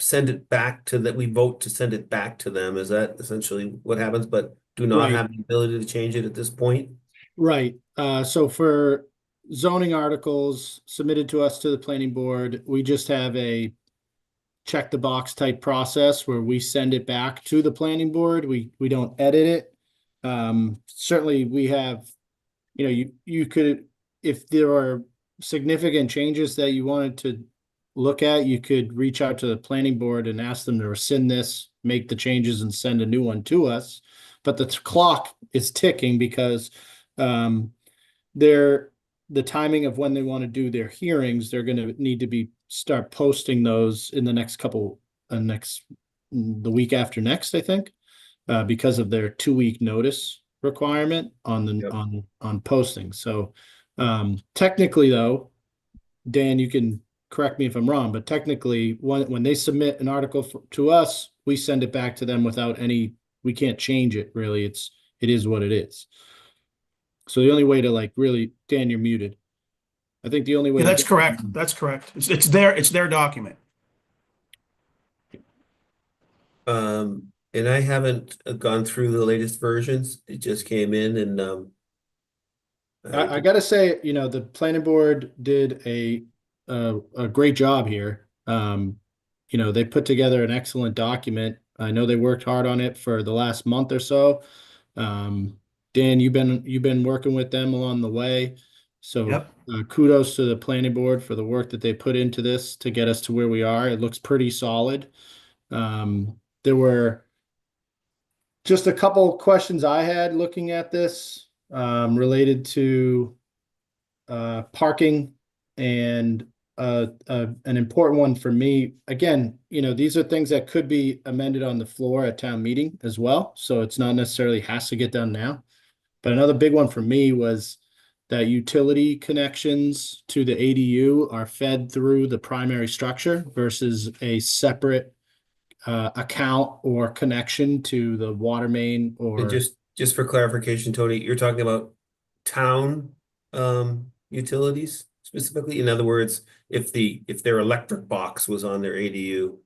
send it back to that. We vote to send it back to them. Is that essentially what happens? But do not Right. have the ability to change it at this point? Right. So for zoning articles submitted to us to the planning board, we just have a check the box type process where we send it back to the planning board. We don't edit it. Certainly we have, you could, if there are significant changes that you wanted to look at, you could reach out to the planning board and ask them to rescind this, make the changes and send a new one to us. But the clock is ticking because the timing of when they want to do their hearings, they're going to need to start posting those in the next the week after next, I think, because of their 2-week notice requirement on posting. So technically though, Dan, you can correct me if I'm wrong, but technically when they submit an article to us, we send it back to them without we can't change it really. It is what it is. So the only way to really, Dan, you're muted. I think the only way. Yeah, that's correct. That's correct. It's their document. And I haven't gone through the latest versions. It just came in and I gotta say, the planning board did a great job here. They put together an excellent document. I know they worked hard on it for the last month or so. Dan, you've been working with them along the way. So Yep. kudos to the planning board for the work that they put into this to get us to where we are. It looks pretty solid. There were just a couple questions I had looking at this, related to parking, and an important one for me. Again, these are things that could be amended on the floor at town meeting as well, so it's not necessarily has to get done now. But another big one for me was that utility connections to the ADU are fed through the primary structure versus a separate account or connection to the water main And or. just for clarification, Tony, you're talking about town utilities specifically? In other words, if their electric box was on their ADU,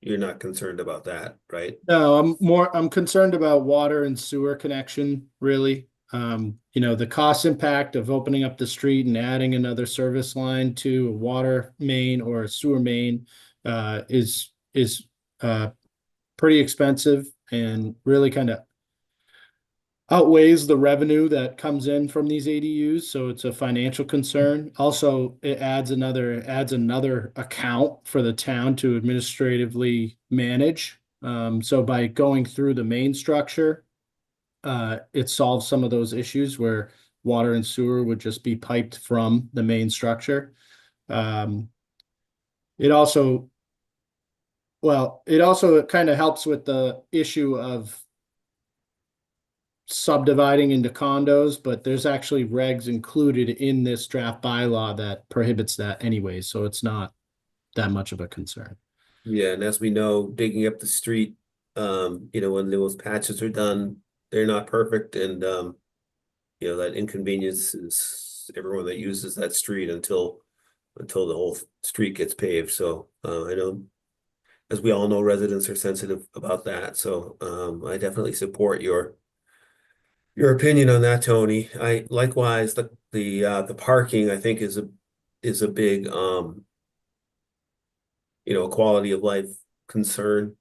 you're not concerned about that, right? No, I'm concerned about water and sewer connection, really. The cost impact of opening up the street and adding another service line to a water main or a sewer main is pretty expensive and really kind of outweighs the revenue that comes in from these ADUs, so it's a financial concern. Also, it adds another account for the town to administratively manage. So by going through the main structure, it solves some of those issues where water and sewer would just be piped from the main structure. It also kind of helps with the issue of subdividing into condos, but there's actually regs included in this draft bylaw that prohibits that anyway, so it's not that much of a concern. Yeah, and as we know, digging up the street, when those patches are done, they're not perfect, and that inconveniences everyone that uses that street until the whole street gets paved. So I know, as we all know, residents are sensitive about that. So I definitely support your opinion on that, Tony. I likewise, the parking, I think, is a big quality of life concern.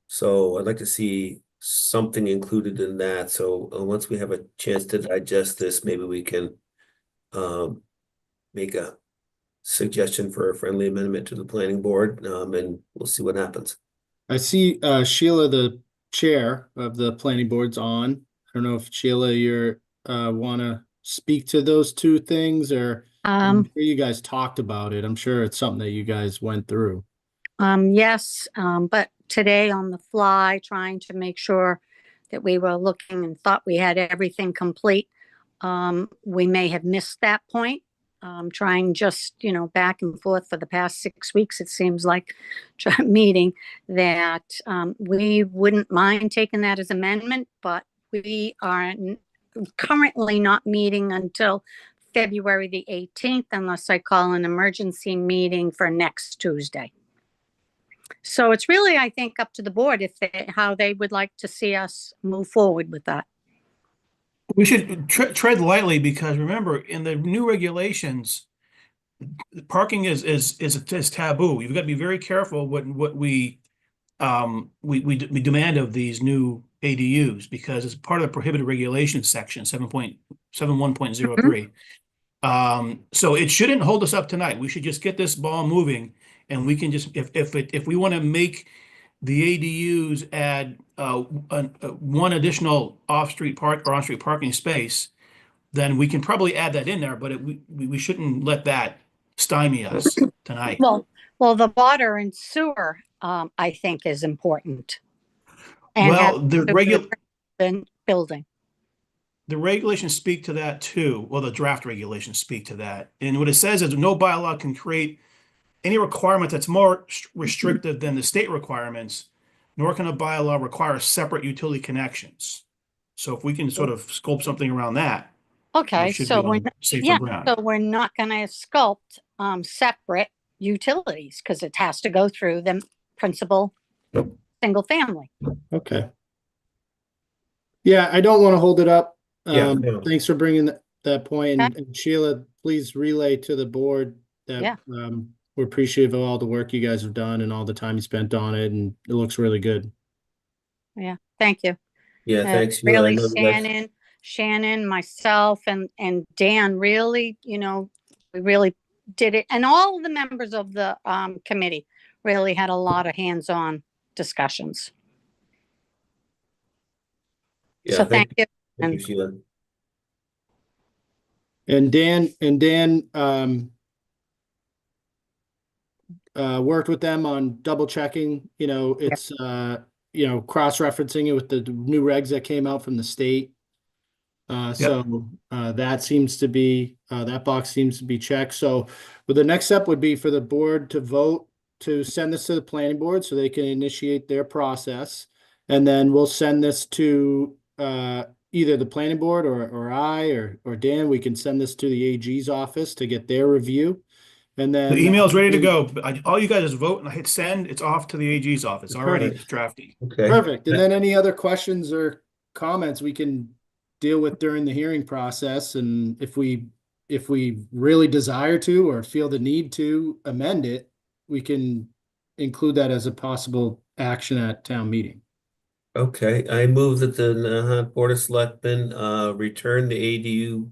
So I'd like to see something included in that. So once we have a chance to digest this, maybe we can make a suggestion for a friendly amendment to the planning board, and we'll see what happens. I see Sheila, the chair of the planning board's on. I don't know if Sheila, you want to speak to those two things, or I'm sure you guys talked about it. I'm sure it's something that you guys went through. Yes, but today on the fly, trying to make sure that we were looking and thought we had everything complete. We may have missed that point. Trying just, back and forth for the past 6 weeks, it seems like, meeting that we wouldn't mind taking that as amendment, but we are currently not meeting until February the 18th, unless I call an emergency meeting for next Tuesday. So it's really, I think, up to the board how they would like to see us move forward with that. We should tread lightly, because remember, in the new regulations, parking is taboo. You've got to be very careful what we demand of these new ADUs, because it's part of the prohibited regulations section 7.71.03. So it shouldn't hold us up tonight. We should just get this ball moving, and we can just, if we want to make the ADUs add one additional off-street park or on-street parking space, then we can probably add that in there, but we shouldn't let that stymie us tonight. Well, the water and sewer, I think, is important. And well, the building. The regulations speak to that too. Well, the draft regulations speak to that. And what it says is no bylaw can create any requirement that's more restrictive than the state requirements, nor can a bylaw require separate utility connections. So if we can sort of sculpt something around that, okay, so we're not going to sculpt separate utilities, because it has to go through the principal single family. Okay. Yeah, I don't want to hold it up Yeah, no. Thanks for bringing that point. And Sheila, please relay to the board that Yeah. we're appreciative of all the work you guys have done and all the time you spent on it, and it looks really good. Yeah, thank you. Yeah, thanks, Sheila. I Really, know you guys. Shannon, myself, and Dan, really, we really did it. And all the members of the committee really had a lot of hands-on discussions. Yeah, So thank you. thank you, And Sheila. And Dan worked with them on double checking, it's cross-referencing it with the new regs that came out from the state. That seems to be that box seems to be checked. So the next step would be for the board to vote to send this to the planning board so they can initiate their process. And then we'll send this to either the planning board or I or Dan. We can send this to the AG's office to get their review. And The then email's ready to go. All you guys just vote and I hit send. It's off to the AG's office. Already Perfect. drafty. Okay. Perfect. And then any other questions or comments we can deal with during the hearing process. And if we really desire to or feel the need to amend it, we can include that as a possible action at town meeting. Okay, I move that the Nahant Board of Selectmen return the ADU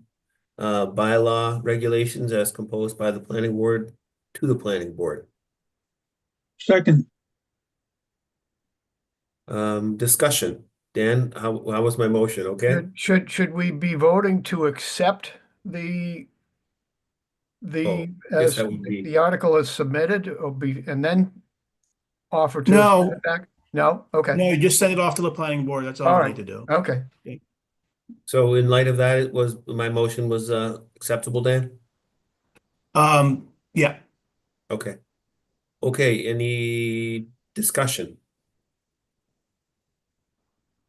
bylaw regulations as composed by the planning board to the planning board. Second, Discussion. Dan, how was my motion? Okay? Should we be voting to accept Oh, guess as that would be, the article is submitted and then offer to No. send it back? No? Okay. No, you just send it off to the planning board. That's all All we right. need to do. Okay. so in light of that, my motion was acceptable, Dan? Yeah. Okay. Okay, any discussion?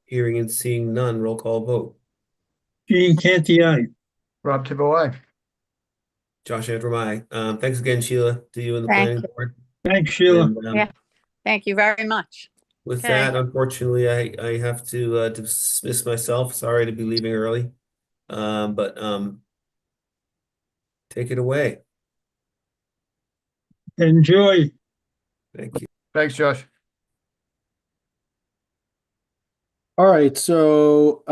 Hearing and seeing none, roll call vote. Gene Canty, aye. Rob Tibble, aye. Josh Antrim, aye. Thanks again, Sheila, to you and the Thank planning you. board. Thanks, Sheila. And Yeah. Thank you very much. with Okay. that, unfortunately, I have to dismiss myself. Sorry to be leaving early. But take it away. Enjoy. Thank you. Thanks, Josh. All right, so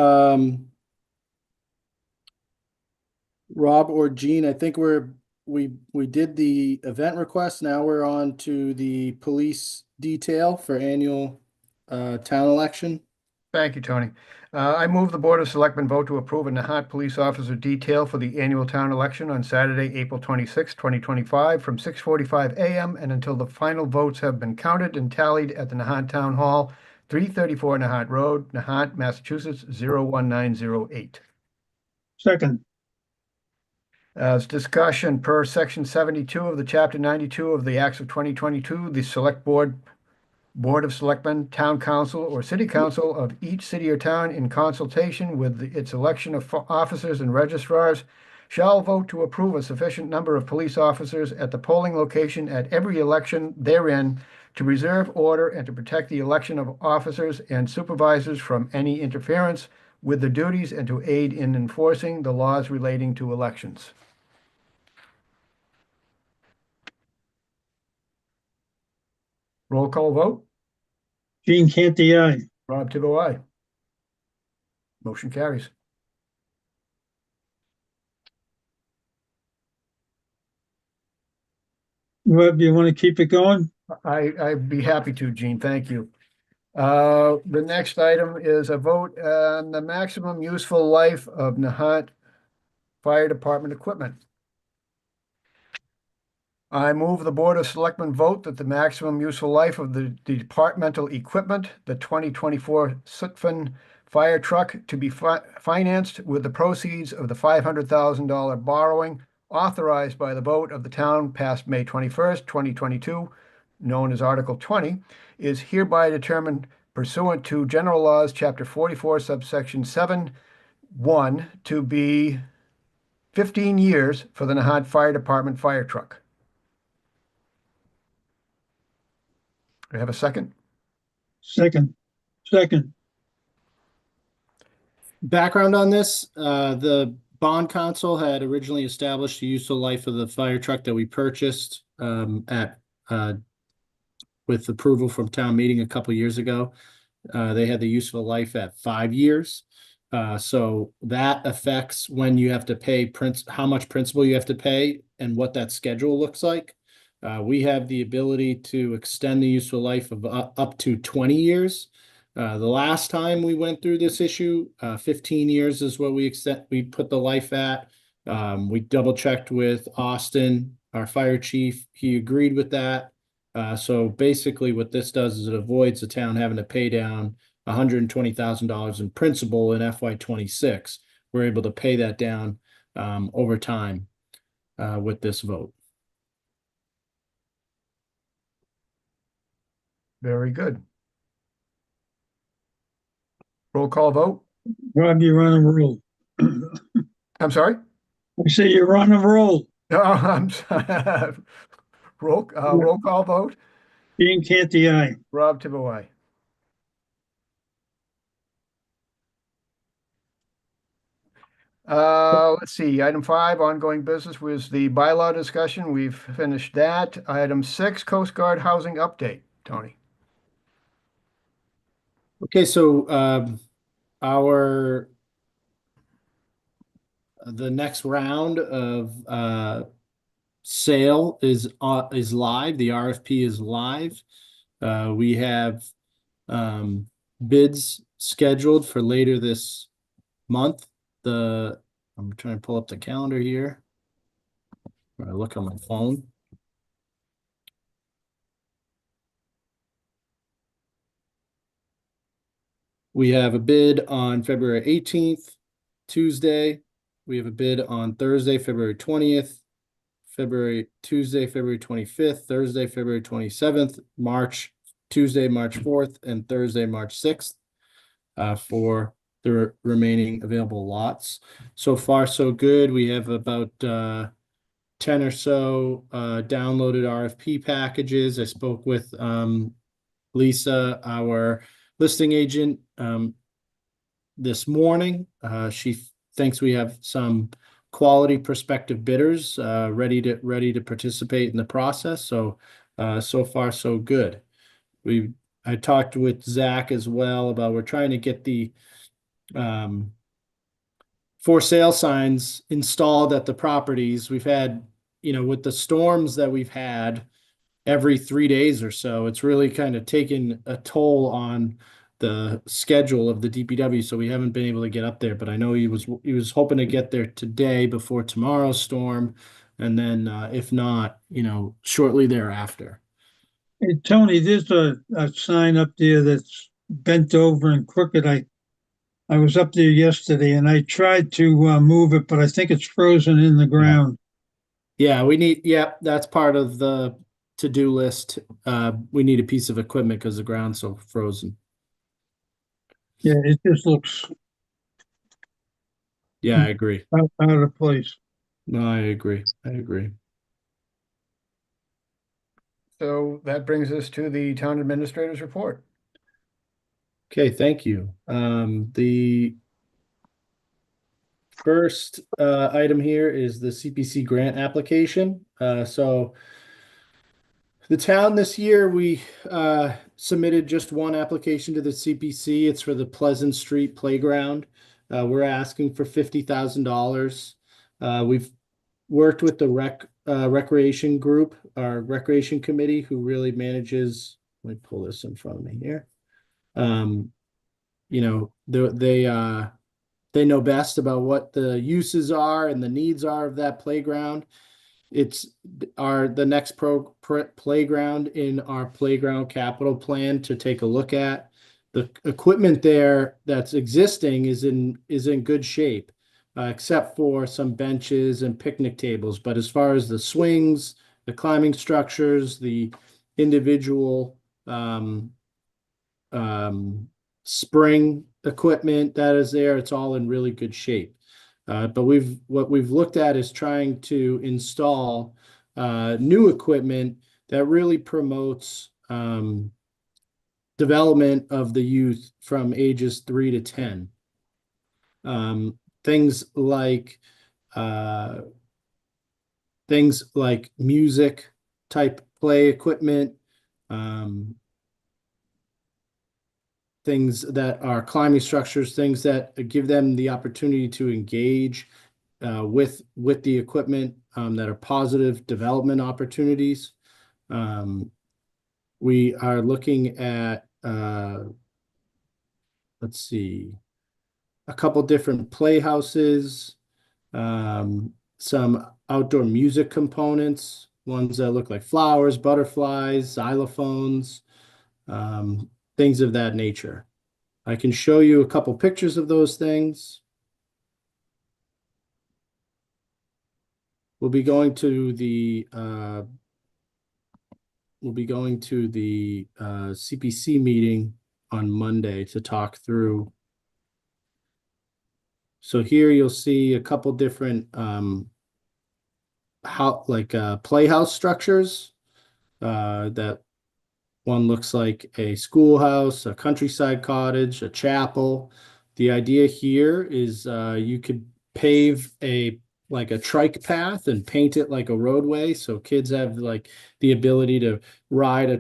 Rob or Gene, I think we did the event request. Now we're on to the police detail for annual town election. Thank you, Tony. I move the Board of Selectmen vote to approve a Nahant police officer detail for the annual town election on Saturday, April 26, 2025, from 6:45 a.m. and until the final votes have been counted and tallied at the Nahant Town Hall, 334 Nahant Road, Nahant, Massachusetts, 01908. Second, As discussion per section 72 of the chapter 92 of the Acts of 2022, the Select Board of Selectmen, Town Council, or City Council of each city or town in consultation with its election of officers and registrars shall vote to approve a sufficient number of police officers at the polling location at every election therein to preserve order and to protect the election of officers and supervisors from any interference with the duties and to aid in enforcing the laws relating to elections. Roll call vote. Gene Canty, aye. Rob Tibble, aye. Motion carries. Rob, you want to keep it going? I'd be happy to, Gene. Thank you. The next item is a vote on the maximum useful life of Nahant Fire Department equipment. I move the Board of Selectmen vote that the maximum useful life of the departmental equipment, the 2024 Sutphen fire truck, to be financed with the proceeds of the $500,000 borrowing authorized by the vote of the town passed May 21st, 2022, known as Article 20, is hereby determined pursuant to General Laws, Chapter 44, subsection 7(1), to be 15 years for the Nahant Fire Department fire truck. Do I have a second? Second. background on this, the bond council had originally established the useful life of the fire truck that we purchased with approval from town meeting a couple years ago. They had the useful life at 5 years. So that affects when you have to pay how much principal you have to pay and what that schedule looks like. We have the ability to extend the useful life of up to 20 years. The last time we went through this issue, 15 years is what we put the life at. We double checked with Austin, our fire chief. He agreed with that. So basically what this does is it avoids the town having to pay down $120,000 in principal in FY 26. We're able to pay that down over time with this vote. Very good. Roll call vote. Rob, you're on a roll. I'm sorry? I say you're on a roll. No, I'm roll call vote. Gene Canty, aye. Rob Tibble, aye. Let's see, item 5, ongoing business was the bylaw discussion. We've finished that. Item 6, Coast Guard housing update. Tony. Okay, so the next round of sale is live. The RFP is live. We have bids scheduled for later this month. I'm trying to pull up the calendar here. I look on my phone. We have a bid on February 18th, Tuesday. We have a bid on Thursday, February 20th, Tuesday, February 25th, Thursday, February 27th, Tuesday, March 4th, and Thursday, March 6th for the remaining available lots. So far, so good. We have about 10 or so downloaded RFP packages. I spoke with Lisa, our listing agent, this morning. She thinks we have some quality prospective bidders ready to participate in the process. So so far so good. I talked with Zach as well about we're trying to get the for sale signs installed at the properties. We've had, with the storms that we've had every 3 days or so, it's really kind of taken a toll on the schedule of the DPW. So we haven't been able to get up there, but I know he was hoping to get there today before tomorrow's storm. And then if not, shortly thereafter. Hey, Tony, there's a sign up there that's bent over and crooked. I was up there yesterday and I tried to move it, but I think it's frozen in the ground. Yeah, that's part of the to-do list. We need a piece of equipment because the ground's so frozen. Yeah, it just looks Yeah, I agree. out of place. No, I agree. So that brings us to the town administrator's report. Okay, thank you. The first item here is the CPC grant application. So the town this year, we submitted just one application to the CPC. It's for the Pleasant Street Playground. We're asking for $50,000. We've worked with the recreation group, our recreation committee, who really manages. Let me pull this in front of me here. They know best about what the uses are and the needs are of that playground. It's the next playground in our playground capital plan to take a look at. The equipment there that's existing is in good shape, except for some benches and picnic tables. But as far as the swings, the climbing structures, the individual spring equipment that is there, it's all in really good shape. But what we've looked at is trying to install new equipment that really promotes development of the youth from ages 3 to 10. Things like uh, things like music type play equipment, um, things that are climbing structures, things that give them the opportunity to engage with the equipment, that are positive development opportunities. We are looking at let's see, a couple different playhouses, some outdoor music components, ones that look like flowers, butterflies, xylophones, things of that nature. I can show you a couple pictures of those things. We'll be going to the CPC meeting on Monday to talk through. So here you'll see a couple different playhouse structures. That one looks like a schoolhouse, a countryside cottage, a chapel. The idea here is you could pave a trike path and paint it like a roadway, so kids have like the ability to ride a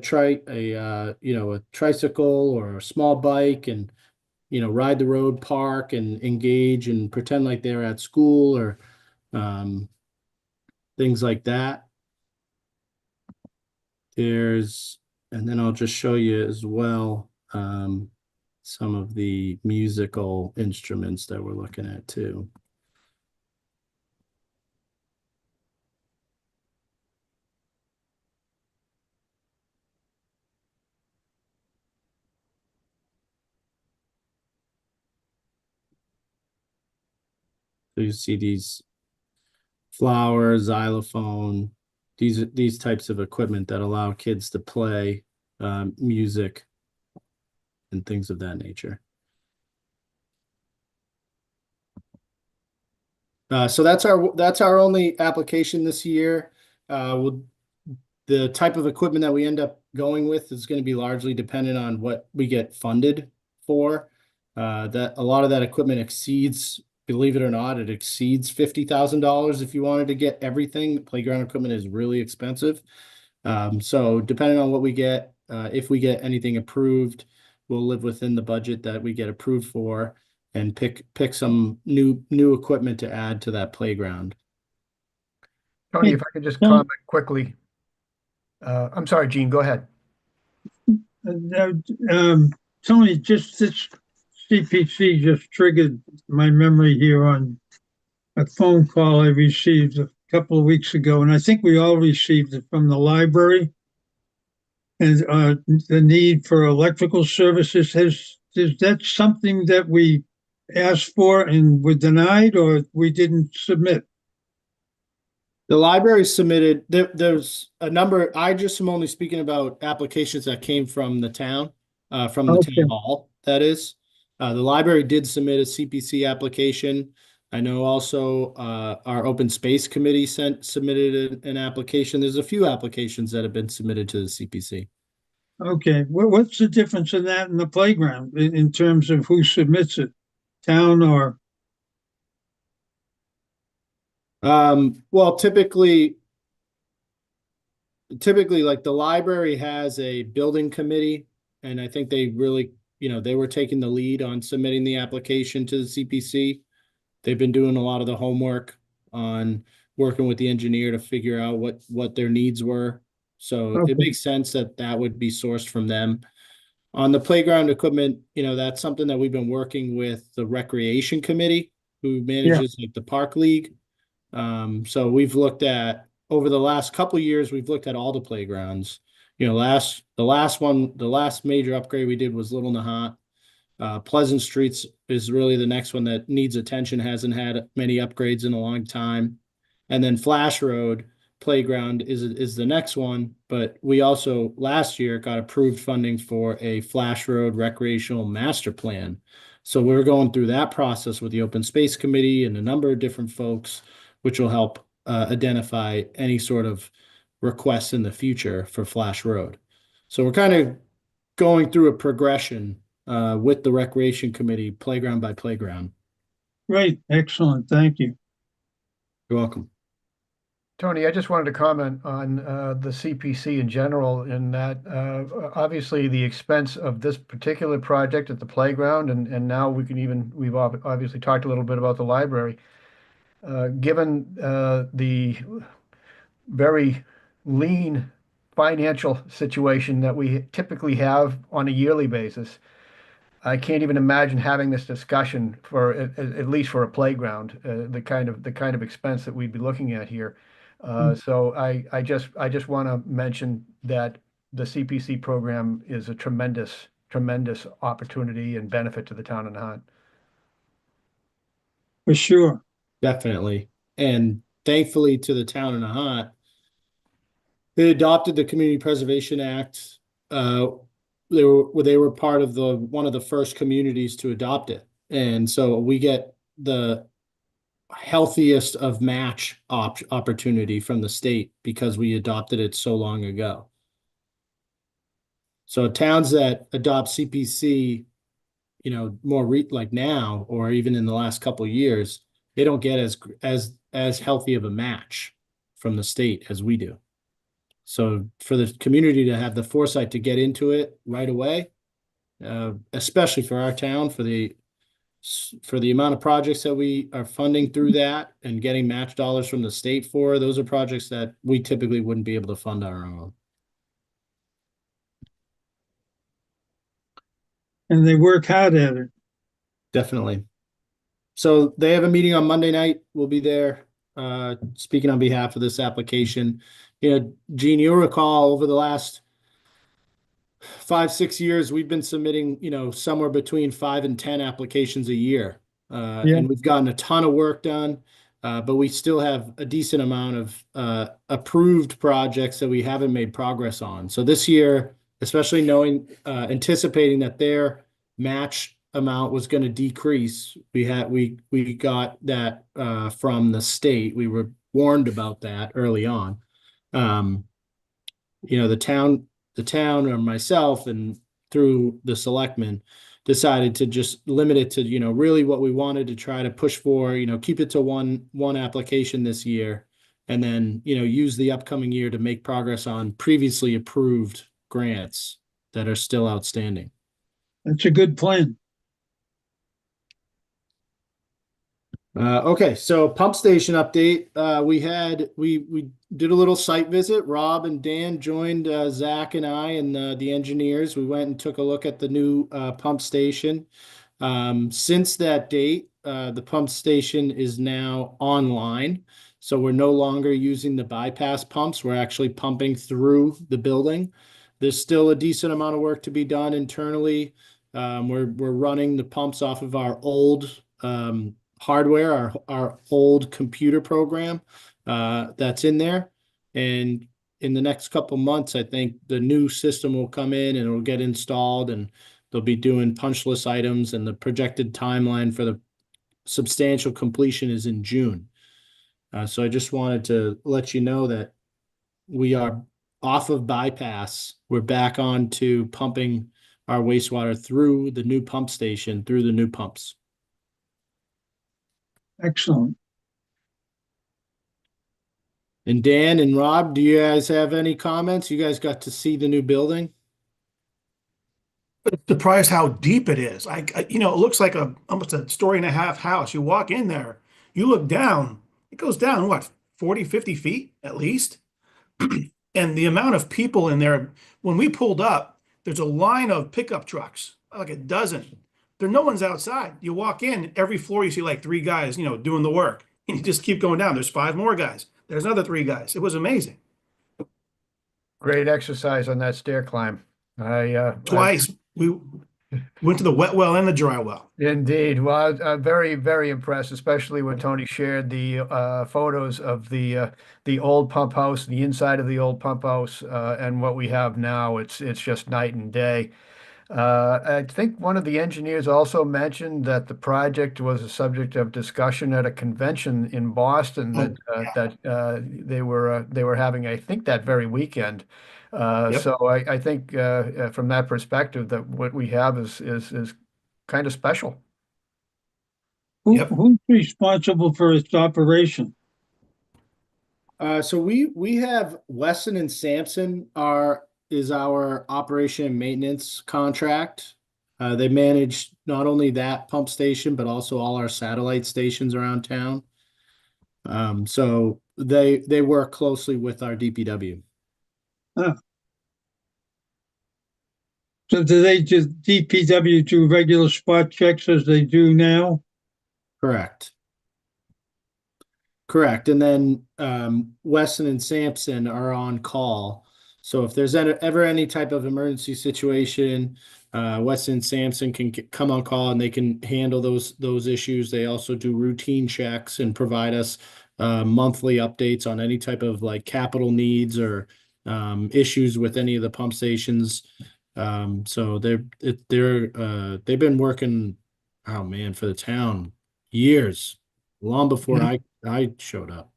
tricycle or a small bike, and ride the road, park, and engage and pretend like they're at school, or things like that. And then I'll just show you as well some of the musical instruments that we're looking at too. So you see these flowers, xylophone, these types of equipment that allow kids to play music and things of that nature. So that's our only application this year. The type of equipment that we end up going with is going to be largely dependent on what we get funded for. That a lot of that equipment exceeds, believe it or not, it exceeds $50,000 if you wanted to get everything. Playground equipment is really expensive. So depending on what we get, if we get anything approved, we'll live within the budget that we get approved for and pick some new equipment to add to that playground. Tony, if I could just comment quickly. I'm sorry, Gene, go ahead. Tony, just this CPC just triggered my memory here on a phone call I received a couple of weeks ago, and I think we all received it from the library. And the need for electrical services, is that something that we asked for and were denied, or we didn't submit? The library submitted, there's a number, I just am only speaking about applications that came from the town, from the town hall, that is. The library did submit a CPC application. I know also our open space committee submitted an application. There's a few applications that have been submitted to the CPC. Okay, what's the difference in that and the playground in terms of who submits it, town or? Well, typically like the library has a building committee, and I think they really, they were taking the lead on submitting the application to the CPC. They've been doing a lot of the homework on working with the engineer to figure out what their needs were. So it makes sense that would be sourced from them. On the playground equipment, that's something that we've been working with the recreation committee, who manages like the park league. So we've looked at, over the last couple of years, we've looked at all the playgrounds. The last major upgrade we did was Little Nahant. Pleasant Streets is really the next one that needs attention, hasn't had many upgrades in a long time. And then Flash Road Playground is the next one, but we also last year got approved funding for a Flash Road recreational master plan. So we're going through that process with the Open Space Committee and a number of different folks, which will help identify any sort of requests in the future for Flash Road. So we're kind of going through a progression with the Recreation Committee, playground by playground. Great, excellent, thank you. You're welcome. Tony, I just wanted to comment on the CPC in general, in that obviously the expense of this particular project at the playground, and now we've obviously talked a little bit about the library. Given the very lean financial situation that we typically have on a yearly basis, I can't even imagine having this discussion for at least for a playground, the kind of expense that we'd be looking at here. So I just want to mention that the CPC program is a tremendous opportunity and benefit to the town of Nahant. For sure. Definitely. And thankfully to the town of Nahant, they adopted the Community Preservation Act. They were part of one of the first communities to adopt it. And so we get the healthiest of match opportunity from the state because we adopted it so long ago. So towns that adopt CPC, like now, or even in the last couple of years, they don't get as healthy of a match from the state as we do. So for the community to have the foresight to get into it right away, especially for our town, for the amount of projects that we are funding through that and getting match dollars from the state for, those are projects that we typically wouldn't be able to fund on our own. And they work hard at it. Definitely. So they have a meeting on Monday night. We'll be there, speaking on behalf of this application. Gene, you'll recall over the last 5-6 years, we've been submitting, somewhere between 5 and 10 applications a year. Yeah. And we've gotten a ton of work done, but we still have a decent amount of approved projects that we haven't made progress on. So this year, especially anticipating that their match amount was going to decrease, we got that from the state. We were warned about that early on. The town or myself and through the selectmen decided to just limit it to, really what we wanted to try to push for, keep it to one application this year, and then, use the upcoming year to make progress on previously approved grants that are still outstanding. That's a good plan. Okay, so pump station update. We did a little site visit. Rob and Dan joined Zach and I and the engineers. We went and took a look at the new pump station. Since that date, the pump station is now online. So we're no longer using the bypass pumps. We're actually pumping through the building. There's still a decent amount of work to be done internally. We're running the pumps off of our old hardware, our old computer program that's in there. And in the next couple months, I think the new system will come in and it'll get installed, and they'll be doing punch list items, and the projected timeline for the substantial completion is in June. So I just wanted to let you know that we are off of bypass. We're back on to pumping our wastewater through the new pump station, through the new pumps. Excellent. And Dan and Rob, do you guys have any comments? You guys got to see the new building? Surprised how deep it is. It looks like almost a story and a half house. You walk in there, you look down, it goes down, what, 40, 50 feet at least? And the amount of people in there, when we pulled up, there's a line of pickup trucks, like a dozen. No one's outside. You walk in, every floor you see like 3 guys, doing the work. And you just keep going down. There's 5 more guys. There's another 3 guys. It was amazing. Great exercise on that stair climb. Twice. We went to the wet well and the dry well. Indeed. Well, I'm very, very impressed, especially when Tony shared the photos of the old pump house, the inside of the old pump house, and what we have now. It's just night and day. I think one of the engineers also mentioned that the project was a subject of discussion at a convention in Boston that they were having, I think, that very weekend. Yep. So I think from that perspective, that what we have is kind of special. Yep. Who's responsible for its operation? So we have Wesson and Sampson is our operation and maintenance contract. They manage not only that pump station, but also all our satellite stations around town. So they work closely with our DPW. Ah. So do they just DPW do regular spot checks as they do now? Correct. Correct. And then Wesson and Sampson are on call. So if there's ever any type of emergency situation, Wesson and Sampson can come on call and they can handle those issues. They also do routine checks and provide us monthly updates on any type of like capital needs or issues with any of the pump stations. So they've been working, oh man, for the town years, long before I showed up.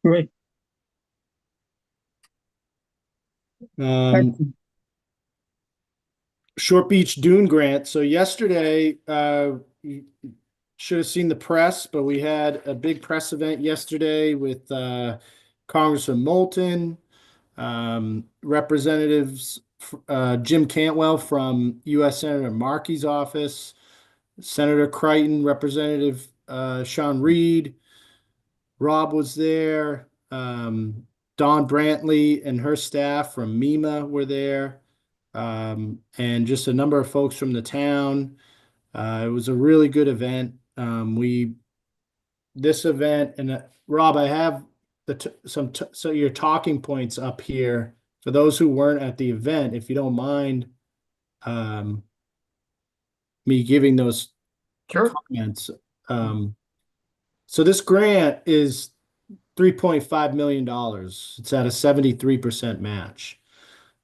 Great. Um, Short Beach Dune Grant. So yesterday, you should have seen the press, but we had a big press event yesterday with Congressman Moulton, Representatives Jim Cantwell from U.S. Senator Markey's office, Senator Crichton, Representative Sean Reed, Rob was there. Dawn Brantley and her staff from MEMA were there. And just a number of folks from the town. It was a really good event. This event, and Rob, I have so your talking points up here for those who weren't at the event, if you don't mind, me giving those Sure. comments. So this grant is $3.5 million. It's at a 73% match.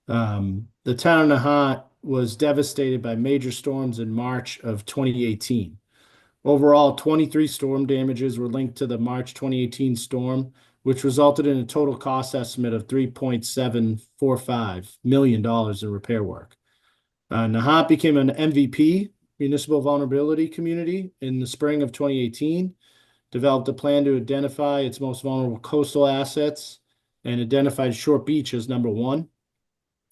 The town of Nahant was devastated by major storms in March of 2018. Overall, 23 storm damages were linked to the March 2018 storm, which resulted in a total cost estimate of $3.745 million in repair work. Nahant became an MVP, Municipal Vulnerability Community, in the spring of 2018, developed a plan to identify its most vulnerable coastal assets, and identified Short Beach as number one.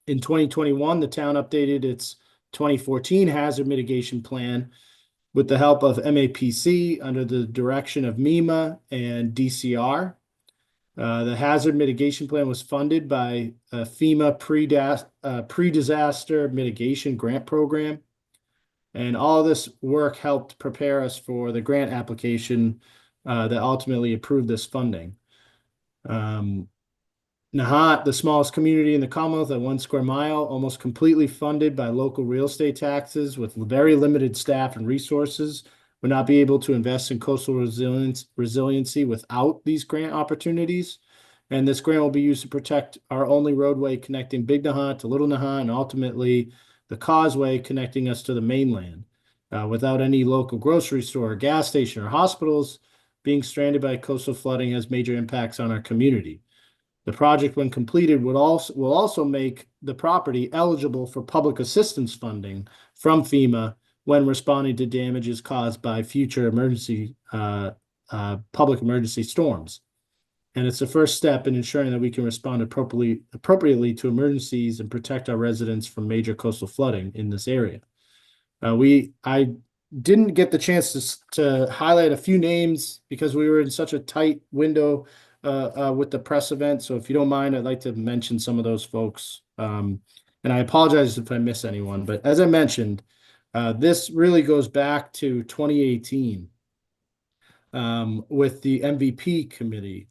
In 2021, the town updated its 2014 hazard mitigation plan with the help of MAPC under the direction of MEMA and DCR. The hazard mitigation plan was funded by FEMA pre-disaster mitigation grant program. And all this work helped prepare us for the grant application that ultimately approved this funding. Nahant, the smallest community in the Commonwealth at 1 square mile, almost completely funded by local real estate taxes with very limited staff and resources, would not be able to invest in coastal resiliency without these grant opportunities. And this grant will be used to protect our only roadway connecting Big Nahant to Little Nahant and ultimately the causeway connecting us to the mainland. Without any local grocery store, gas station, or hospitals, being stranded by coastal flooding has major impacts on our community. The project, when completed, will also make the property eligible for public assistance funding from FEMA when responding to damages caused by future public emergency storms. And it's the first step in ensuring that we can respond appropriately to emergencies and protect our residents from major coastal flooding in this area. I didn't get the chance to highlight a few names because we were in such a tight window with the press event. So if you don't mind, I'd like to mention some of those folks. And I apologize if I miss anyone, but as I mentioned, this really goes back to 2018 with the MVP committee.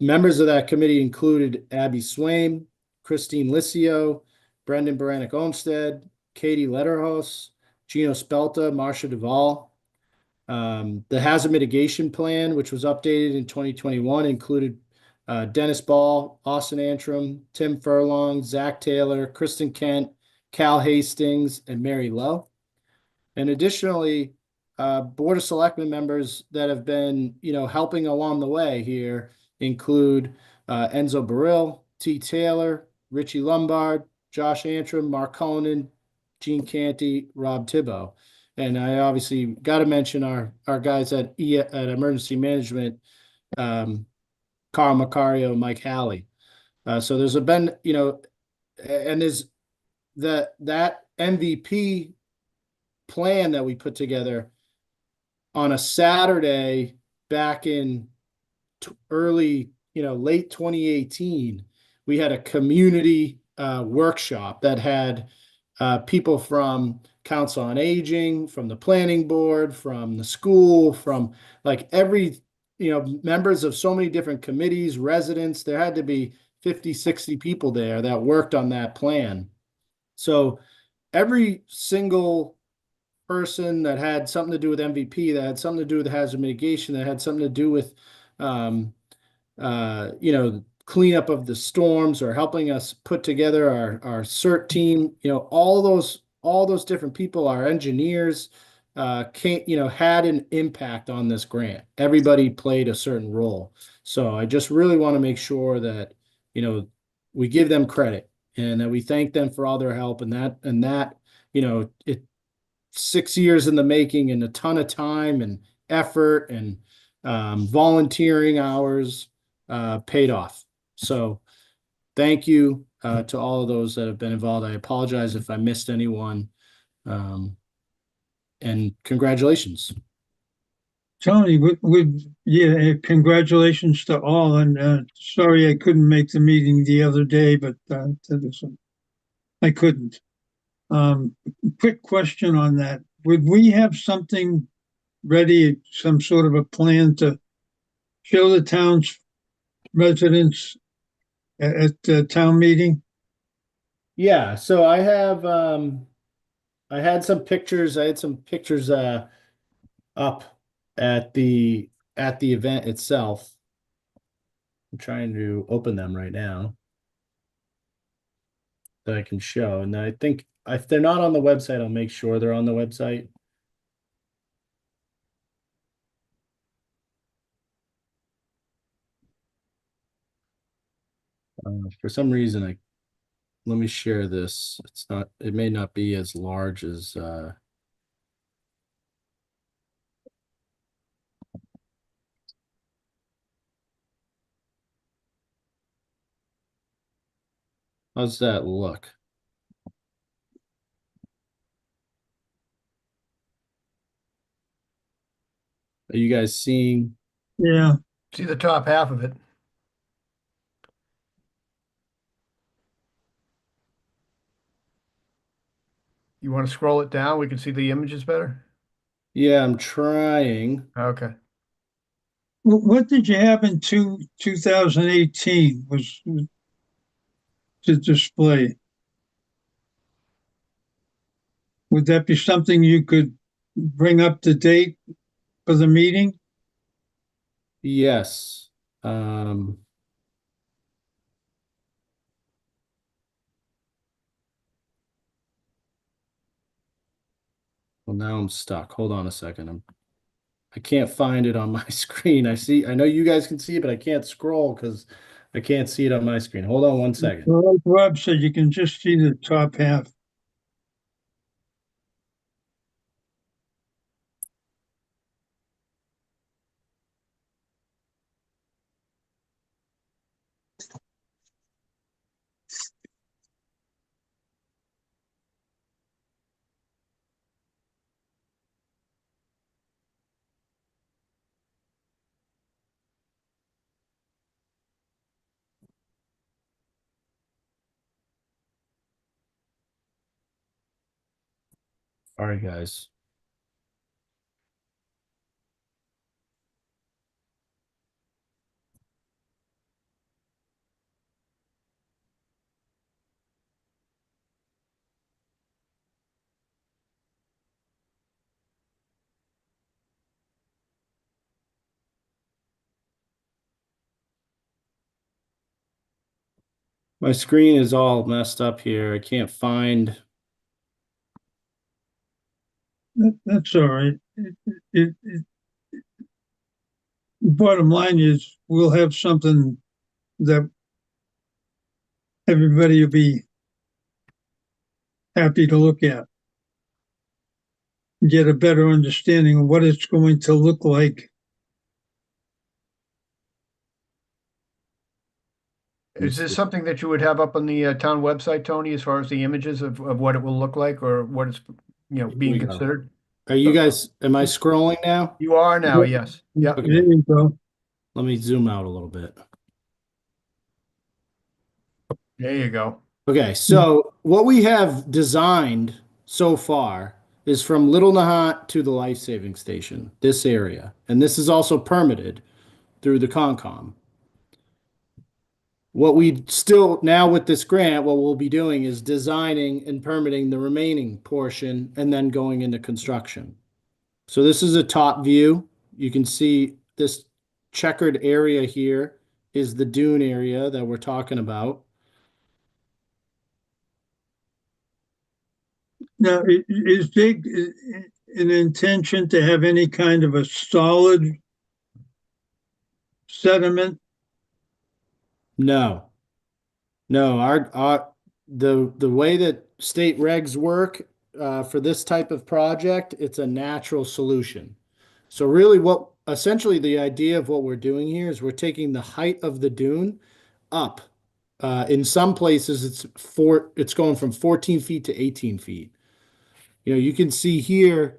Members of that committee included Abby Swaim, Christine Licio, Brendan Baranek Olmsted, Katie Letterhouse, Gino Spelta, Marcia Duvall. The hazard mitigation plan, which was updated in 2021, included Dennis Ball, Austin Antrim, Tim Furlong, Zach Taylor, Kristen Kent, Cal Hastings, and Mary Lowe. And additionally, Board of Selectmen members that have been, helping along the way here include Enzo Baril, T. Taylor, Richie Lombard, Josh Antrim, Mark Cullinan, Gene Canty, Rob Thibault. And I obviously got to mention our guys at Emergency Management, Carl Macario, Mike Halley. So there's been, and there's that MVP plan that we put together on a Saturday back in early, late 2018. We had a community workshop that had people from Council on Aging, from the planning board, from the school, from like every, members of so many different committees, residents. There had to be 50, 60 people there that worked on that plan. So every single person that had something to do with MVP, that had something to do with hazard mitigation, that had something to do with, cleanup of the storms or helping us put together our CERT team, all those different people, our engineers, had an impact on this grant. Everybody played a certain role. So I just really want to make sure that, we give them credit and that we thank them for all their help and that, it 6 years in the making and a ton of time and effort and volunteering hours paid off. So thank you to all of those that have been involved. I apologize if I missed anyone. And congratulations. Tony, congratulations to all, and sorry I couldn't make the meeting the other day, but I couldn't. Quick question on that. Would we have something ready, some sort of a plan to show the town's residents at the town meeting? Yeah, so I have I had some pictures. I had some pictures up at the event itself. I'm trying to open them right now that I can show. And I think if they're not on the website, I'll make sure they're on the website. For some reason, let me share this. It may not be as large as how's that look? Are you guys seeing? Yeah, See the top half of it. You want to scroll it down? We can see the images better. Yeah, I'm trying. Okay. what did you have in 2018 was to display? Would that be something you could bring up to date for the meeting? Yes. Well, now I'm stuck. Hold on a second. I can't find it on my screen. I know you guys can see it, but I can't scroll because I can't see it on my screen. Hold on one second. Well, like Rob said, you can just see the top half. All right, guys. My screen is all messed up here. I can't find. That's all right. Bottom line is we'll have something that everybody will be happy to look at. get a better understanding of what it's going to look like. Is this something that you would have up on the town website, Tony, as far as the images of what it will look like or what it's, being we go. considered? Are you guys, am I scrolling now? You are now, yes. Yep. Okay. There you go. Let me zoom out a little bit. There you go. Okay, so what we have designed so far is from Little Nahant to the life saving station, this area. And this is also permitted through the Concom. What we still, now with this grant, what we'll be doing is designing and permitting the remaining portion and then going into construction. So this is a top view. You can see this checkered area here is the dune area that we're talking about. Now, is there an intention to have any kind of a solid sediment? No. No, the way that state regs work for this type of project, it's a natural solution. So really what essentially the idea of what we're doing here is we're taking the height of the dune up. In some places it's going from 14 feet to 18 feet. You can see here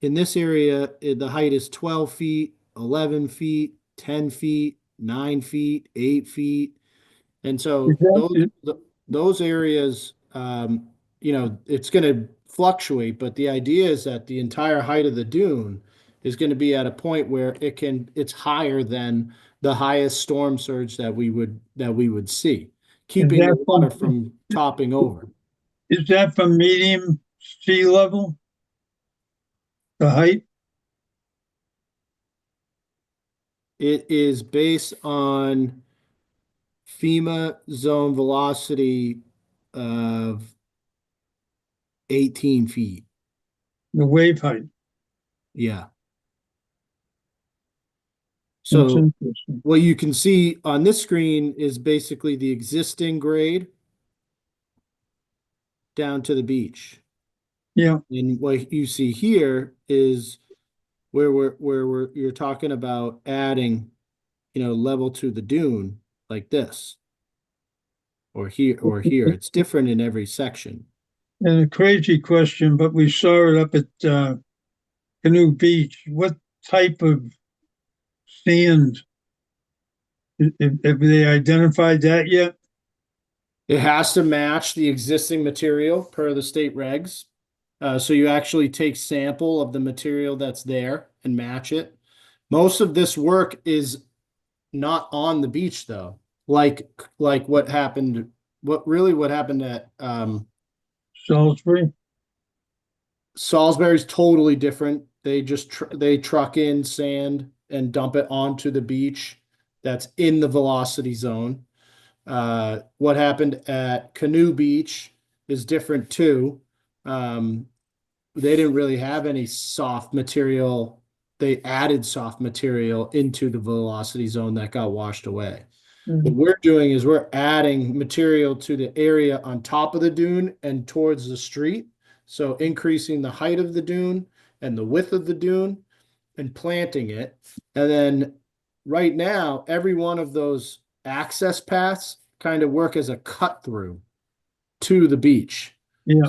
in this area, the height is 12 feet, 11 feet, 10 feet, 9 feet, 8 feet. And so those areas, it's going to fluctuate, but the idea is that the entire height of the dune is going to be at a point where it's higher than the highest storm surge that we would see, keeping the water from topping over. Is that from medium sea level? The height? It is based on FEMA zone velocity of 18 feet. The wave height? Yeah. That's So interesting. what you can see on this screen is basically the existing grade down to the beach. Yeah, And what you see here is where you're talking about adding, level to the dune like this. Or here. It's different in every section. and a crazy question, but we saw it up at Canoe Beach. What type of sand? Have they identified that yet? It has to match the existing material per the state regs. So you actually take sample of the material that's there and match it. Most of this work is not on the beach though. Like what happened at Salisbury? Salisbury's totally different. They just they truck in sand and dump it onto the beach that's in the velocity zone. What happened at Canoe Beach is different too. They didn't really have any soft material. They added soft material into the velocity zone that got washed away. What we're doing is we're adding material to the area on top of the dune and towards the street. So increasing the height of the dune and the width of the dune and planting it. And then right now, every one of those access paths kind of work as a cut through to the beach. Yeah.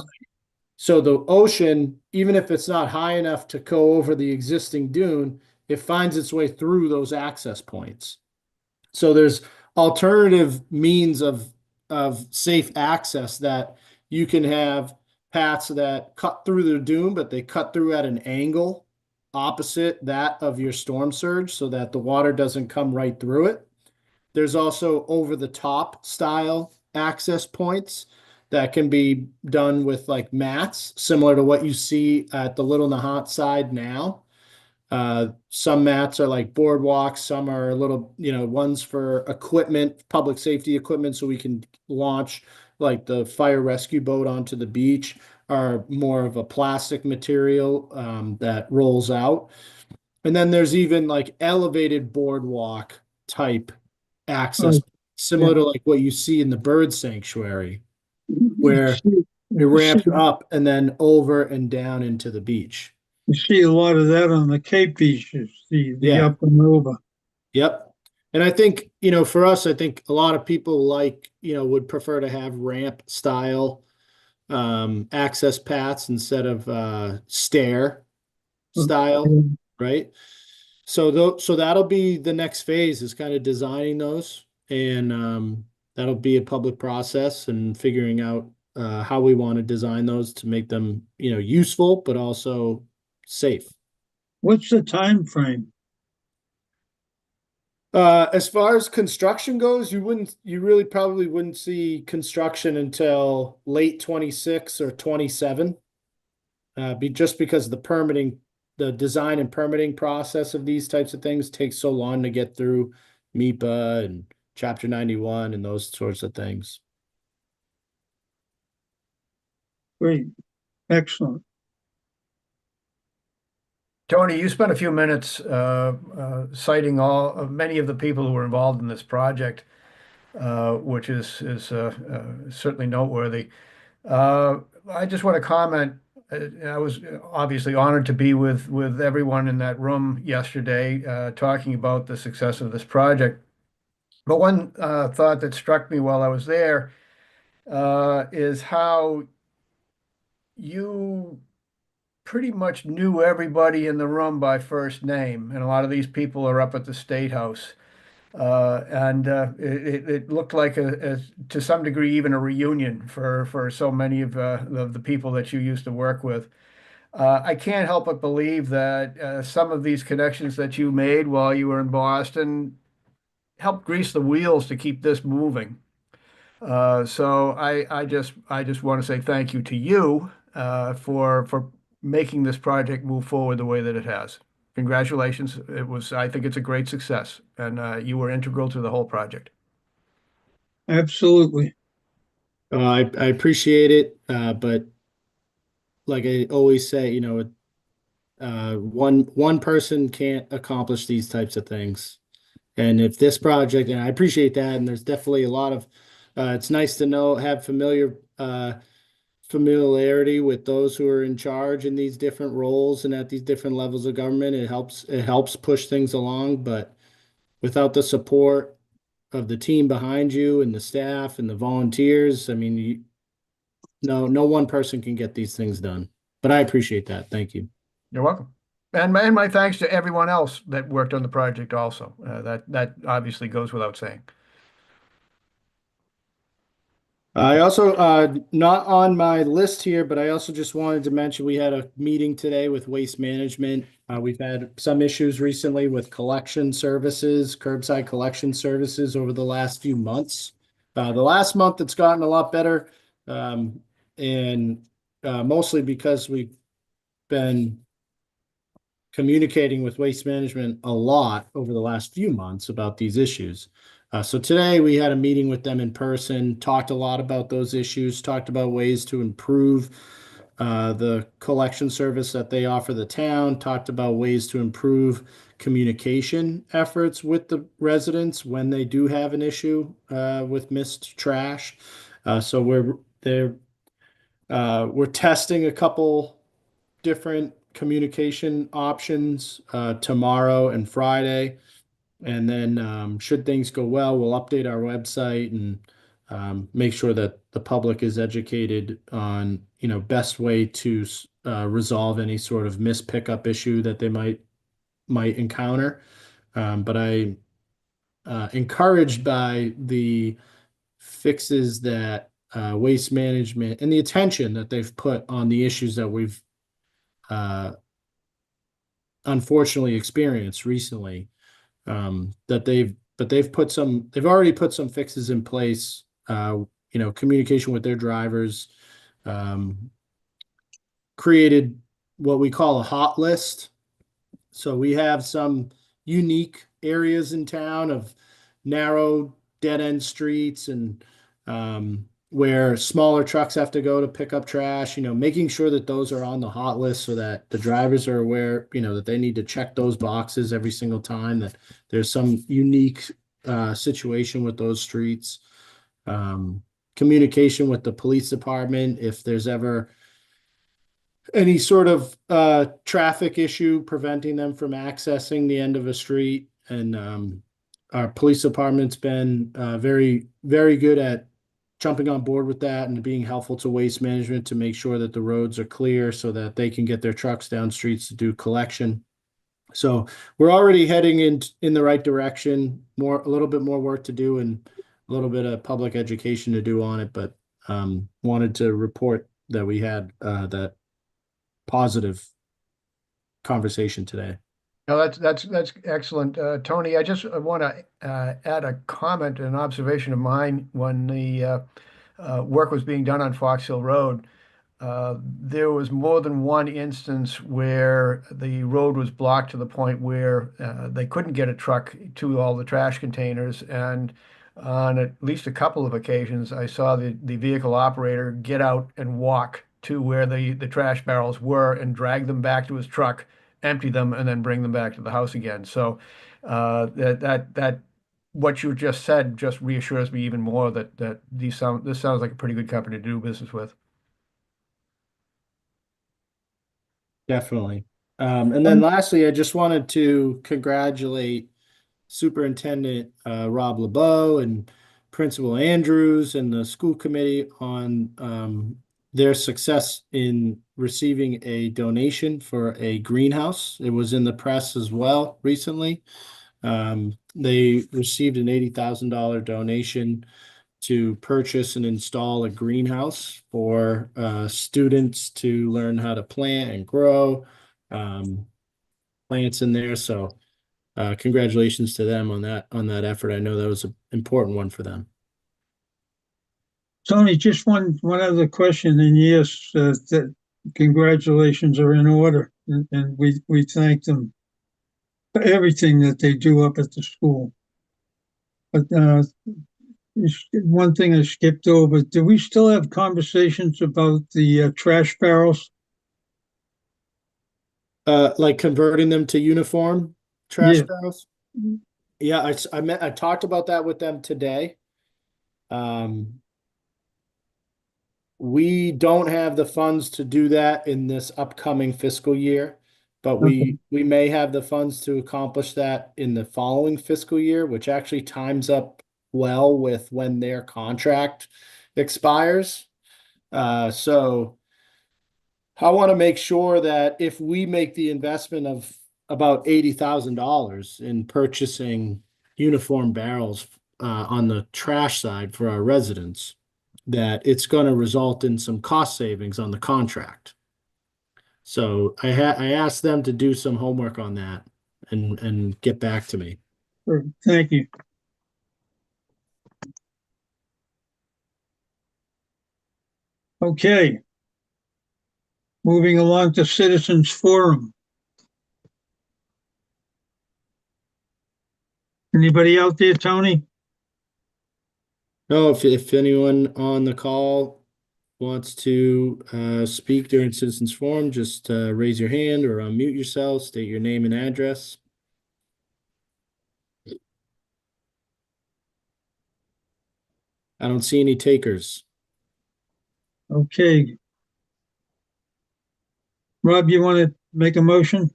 So the ocean, even if it's not high enough to go over the existing dune, it finds its way through those access points. So there's alternative means of safe access that you can have paths that cut through the dune, but they cut through at an angle opposite that of your storm surge so that the water doesn't come right through it. There's also over the top style access points that can be done with like mats, similar to what you see at the Little Nahant side now. Some mats are like boardwalks, some are little, ones for equipment, public safety equipment, so we can launch like the fire rescue boat onto the beach, are more of a plastic material that rolls out. And then there's even like elevated boardwalk type access, similar to like what you see in the bird sanctuary, where it ramps up and then over and down into the beach. You see a lot of that on the Cape beaches, the Yeah. up and over. Yep. And I think, for us, I think a lot of people would prefer to have ramp style access paths instead of stair style, right? So that'll be the next phase, is kind of designing those, and that'll be a public process and figuring out how we want to design those to make them, useful but also safe. What's the time frame? As far as construction goes, you really probably wouldn't see construction until late 26 or 27. Just because the design and permitting process of these types of things takes so long to get through MIPA and Chapter 91 and those sorts of things. Great, excellent. Tony, you spent a few minutes citing many of the people who were involved in this project, which is certainly noteworthy. I just want to comment. I was obviously honored to be with everyone in that room yesterday, talking about the success of this project. But one thought that struck me while I was there is how you pretty much knew everybody in the room by first name, and a lot of these people are up at the State House. It looked like to some degree, even a reunion for so many of the people that you used to work with. I can't help but believe that some of these connections that you made while you were in Boston helped grease the wheels to keep this moving. So I just want to say thank you to you for making this project move forward the way that it has. Congratulations. I think it's a great success, and you were integral to the whole project. Absolutely. I appreciate it, but like I always say, one person can't accomplish these types of things. And if this project, and I appreciate that, and there's definitely a lot of, it's nice to have familiarity with those who are in charge in these different roles and at these different levels of government. It helps push things along, but without the support of the team behind you and the staff and the volunteers, I mean, no one person can get these things done. But I appreciate that. Thank you. You're welcome. And my thanks to everyone else that worked on the project also. That obviously goes without saying. I also, not on my list here, but I also just wanted to mention we had a meeting today with Waste Management. We've had some issues recently with collection services, curbside collection services over the last few months. The last month it's gotten a lot better, and mostly because we've been communicating with Waste Management a lot over the last few months about these issues. So today we had a meeting with them in person, talked a lot about those issues, talked about ways to improve the collection service that they offer the town, talked about ways to improve communication efforts with the residents when they do have an issue with missed trash. So we're testing a couple different communication options tomorrow and Friday. And then should things go well, we'll update our website and make sure that the public is educated on, best way to resolve any sort of missed pickup issue that they might encounter. But I encouraged by the fixes that Waste Management and the attention that they've put on the issues that we've unfortunately experienced recently. That they've already put some fixes in place, communication with their drivers, created what we call a hot list. So we have some unique areas in town of narrow dead end streets and where smaller trucks have to go to pick up trash, making sure that those are on the hot list so that the drivers are aware, that they need to check those boxes every single time, that there's some unique situation with those streets. Communication with the police department, if there's ever any sort of traffic issue preventing them from accessing the end of a street. And our police department's been very, very good at jumping on board with that and being helpful to waste management to make sure that the roads are clear so that they can get their trucks down streets to do collection. So we're already heading in the right direction. A little bit more work to do and a little bit of public education to do on it, but wanted to report that we had that positive conversation today. No, that's excellent. Tony, I just want to add a comment, an observation of mine when the work was being done on Fox Hill Road. There was more than one instance where the road was blocked to the point where they couldn't get a truck to all the trash containers. And on at least a couple of occasions, I saw the vehicle operator get out and walk to where the trash barrels were and drag them back to his truck, empty them, and then bring them back to the house again. So that what you just said just reassures me even more that this sounds like a pretty good company to do business with. Definitely. And then lastly, I just wanted to congratulate Superintendent Rob LeBeau and Principal Andrews and the school committee on their success in receiving a donation for a greenhouse. It was in the press as well recently. They received an $80,000 donation to purchase and install a greenhouse for students to learn how to plant and grow plants in there. So congratulations to them on that effort. I know that was an important one for them. Tony, just one other question, and yes, that congratulations are in order, and we thank them for everything that they do up at the school. But one thing I skipped over, do we still have conversations about the trash barrels? Like converting them to uniform trash Yeah. barrels? Yeah, I talked about that with them today. We don't have the funds to do that in this upcoming fiscal year, but we may have the funds to accomplish that in the following fiscal year, which actually times up well with when their contract expires. So I want to make sure that if we make the investment of about $80,000 in purchasing uniform barrels on the trash side for our residents, that it's going to result in some cost savings on the contract. So I asked them to do some homework on that and get back to me. Thank you. Okay. Moving along to Citizens Forum. Anybody out there, Tony? No, if anyone on the call wants to speak during Citizens Forum, just raise your hand or unmute yourself, state your name and address. I don't see any takers. Okay. Rob, you want to make a motion?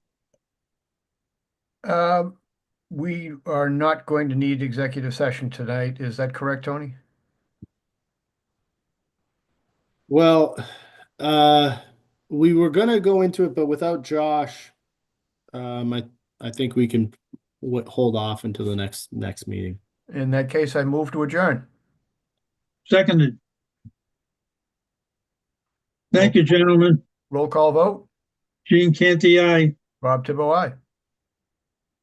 We are not going to need executive session tonight. Is that correct, Tony? Well, we were gonna go into it, but without Josh, I think we can hold off until the next meeting. In that case, I move to adjourn. Seconded. Thank you, gentlemen. Roll call vote. Gene Canty, aye. Rob Tibbo, aye.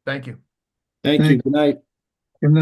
Thank you. Thank you. Good night.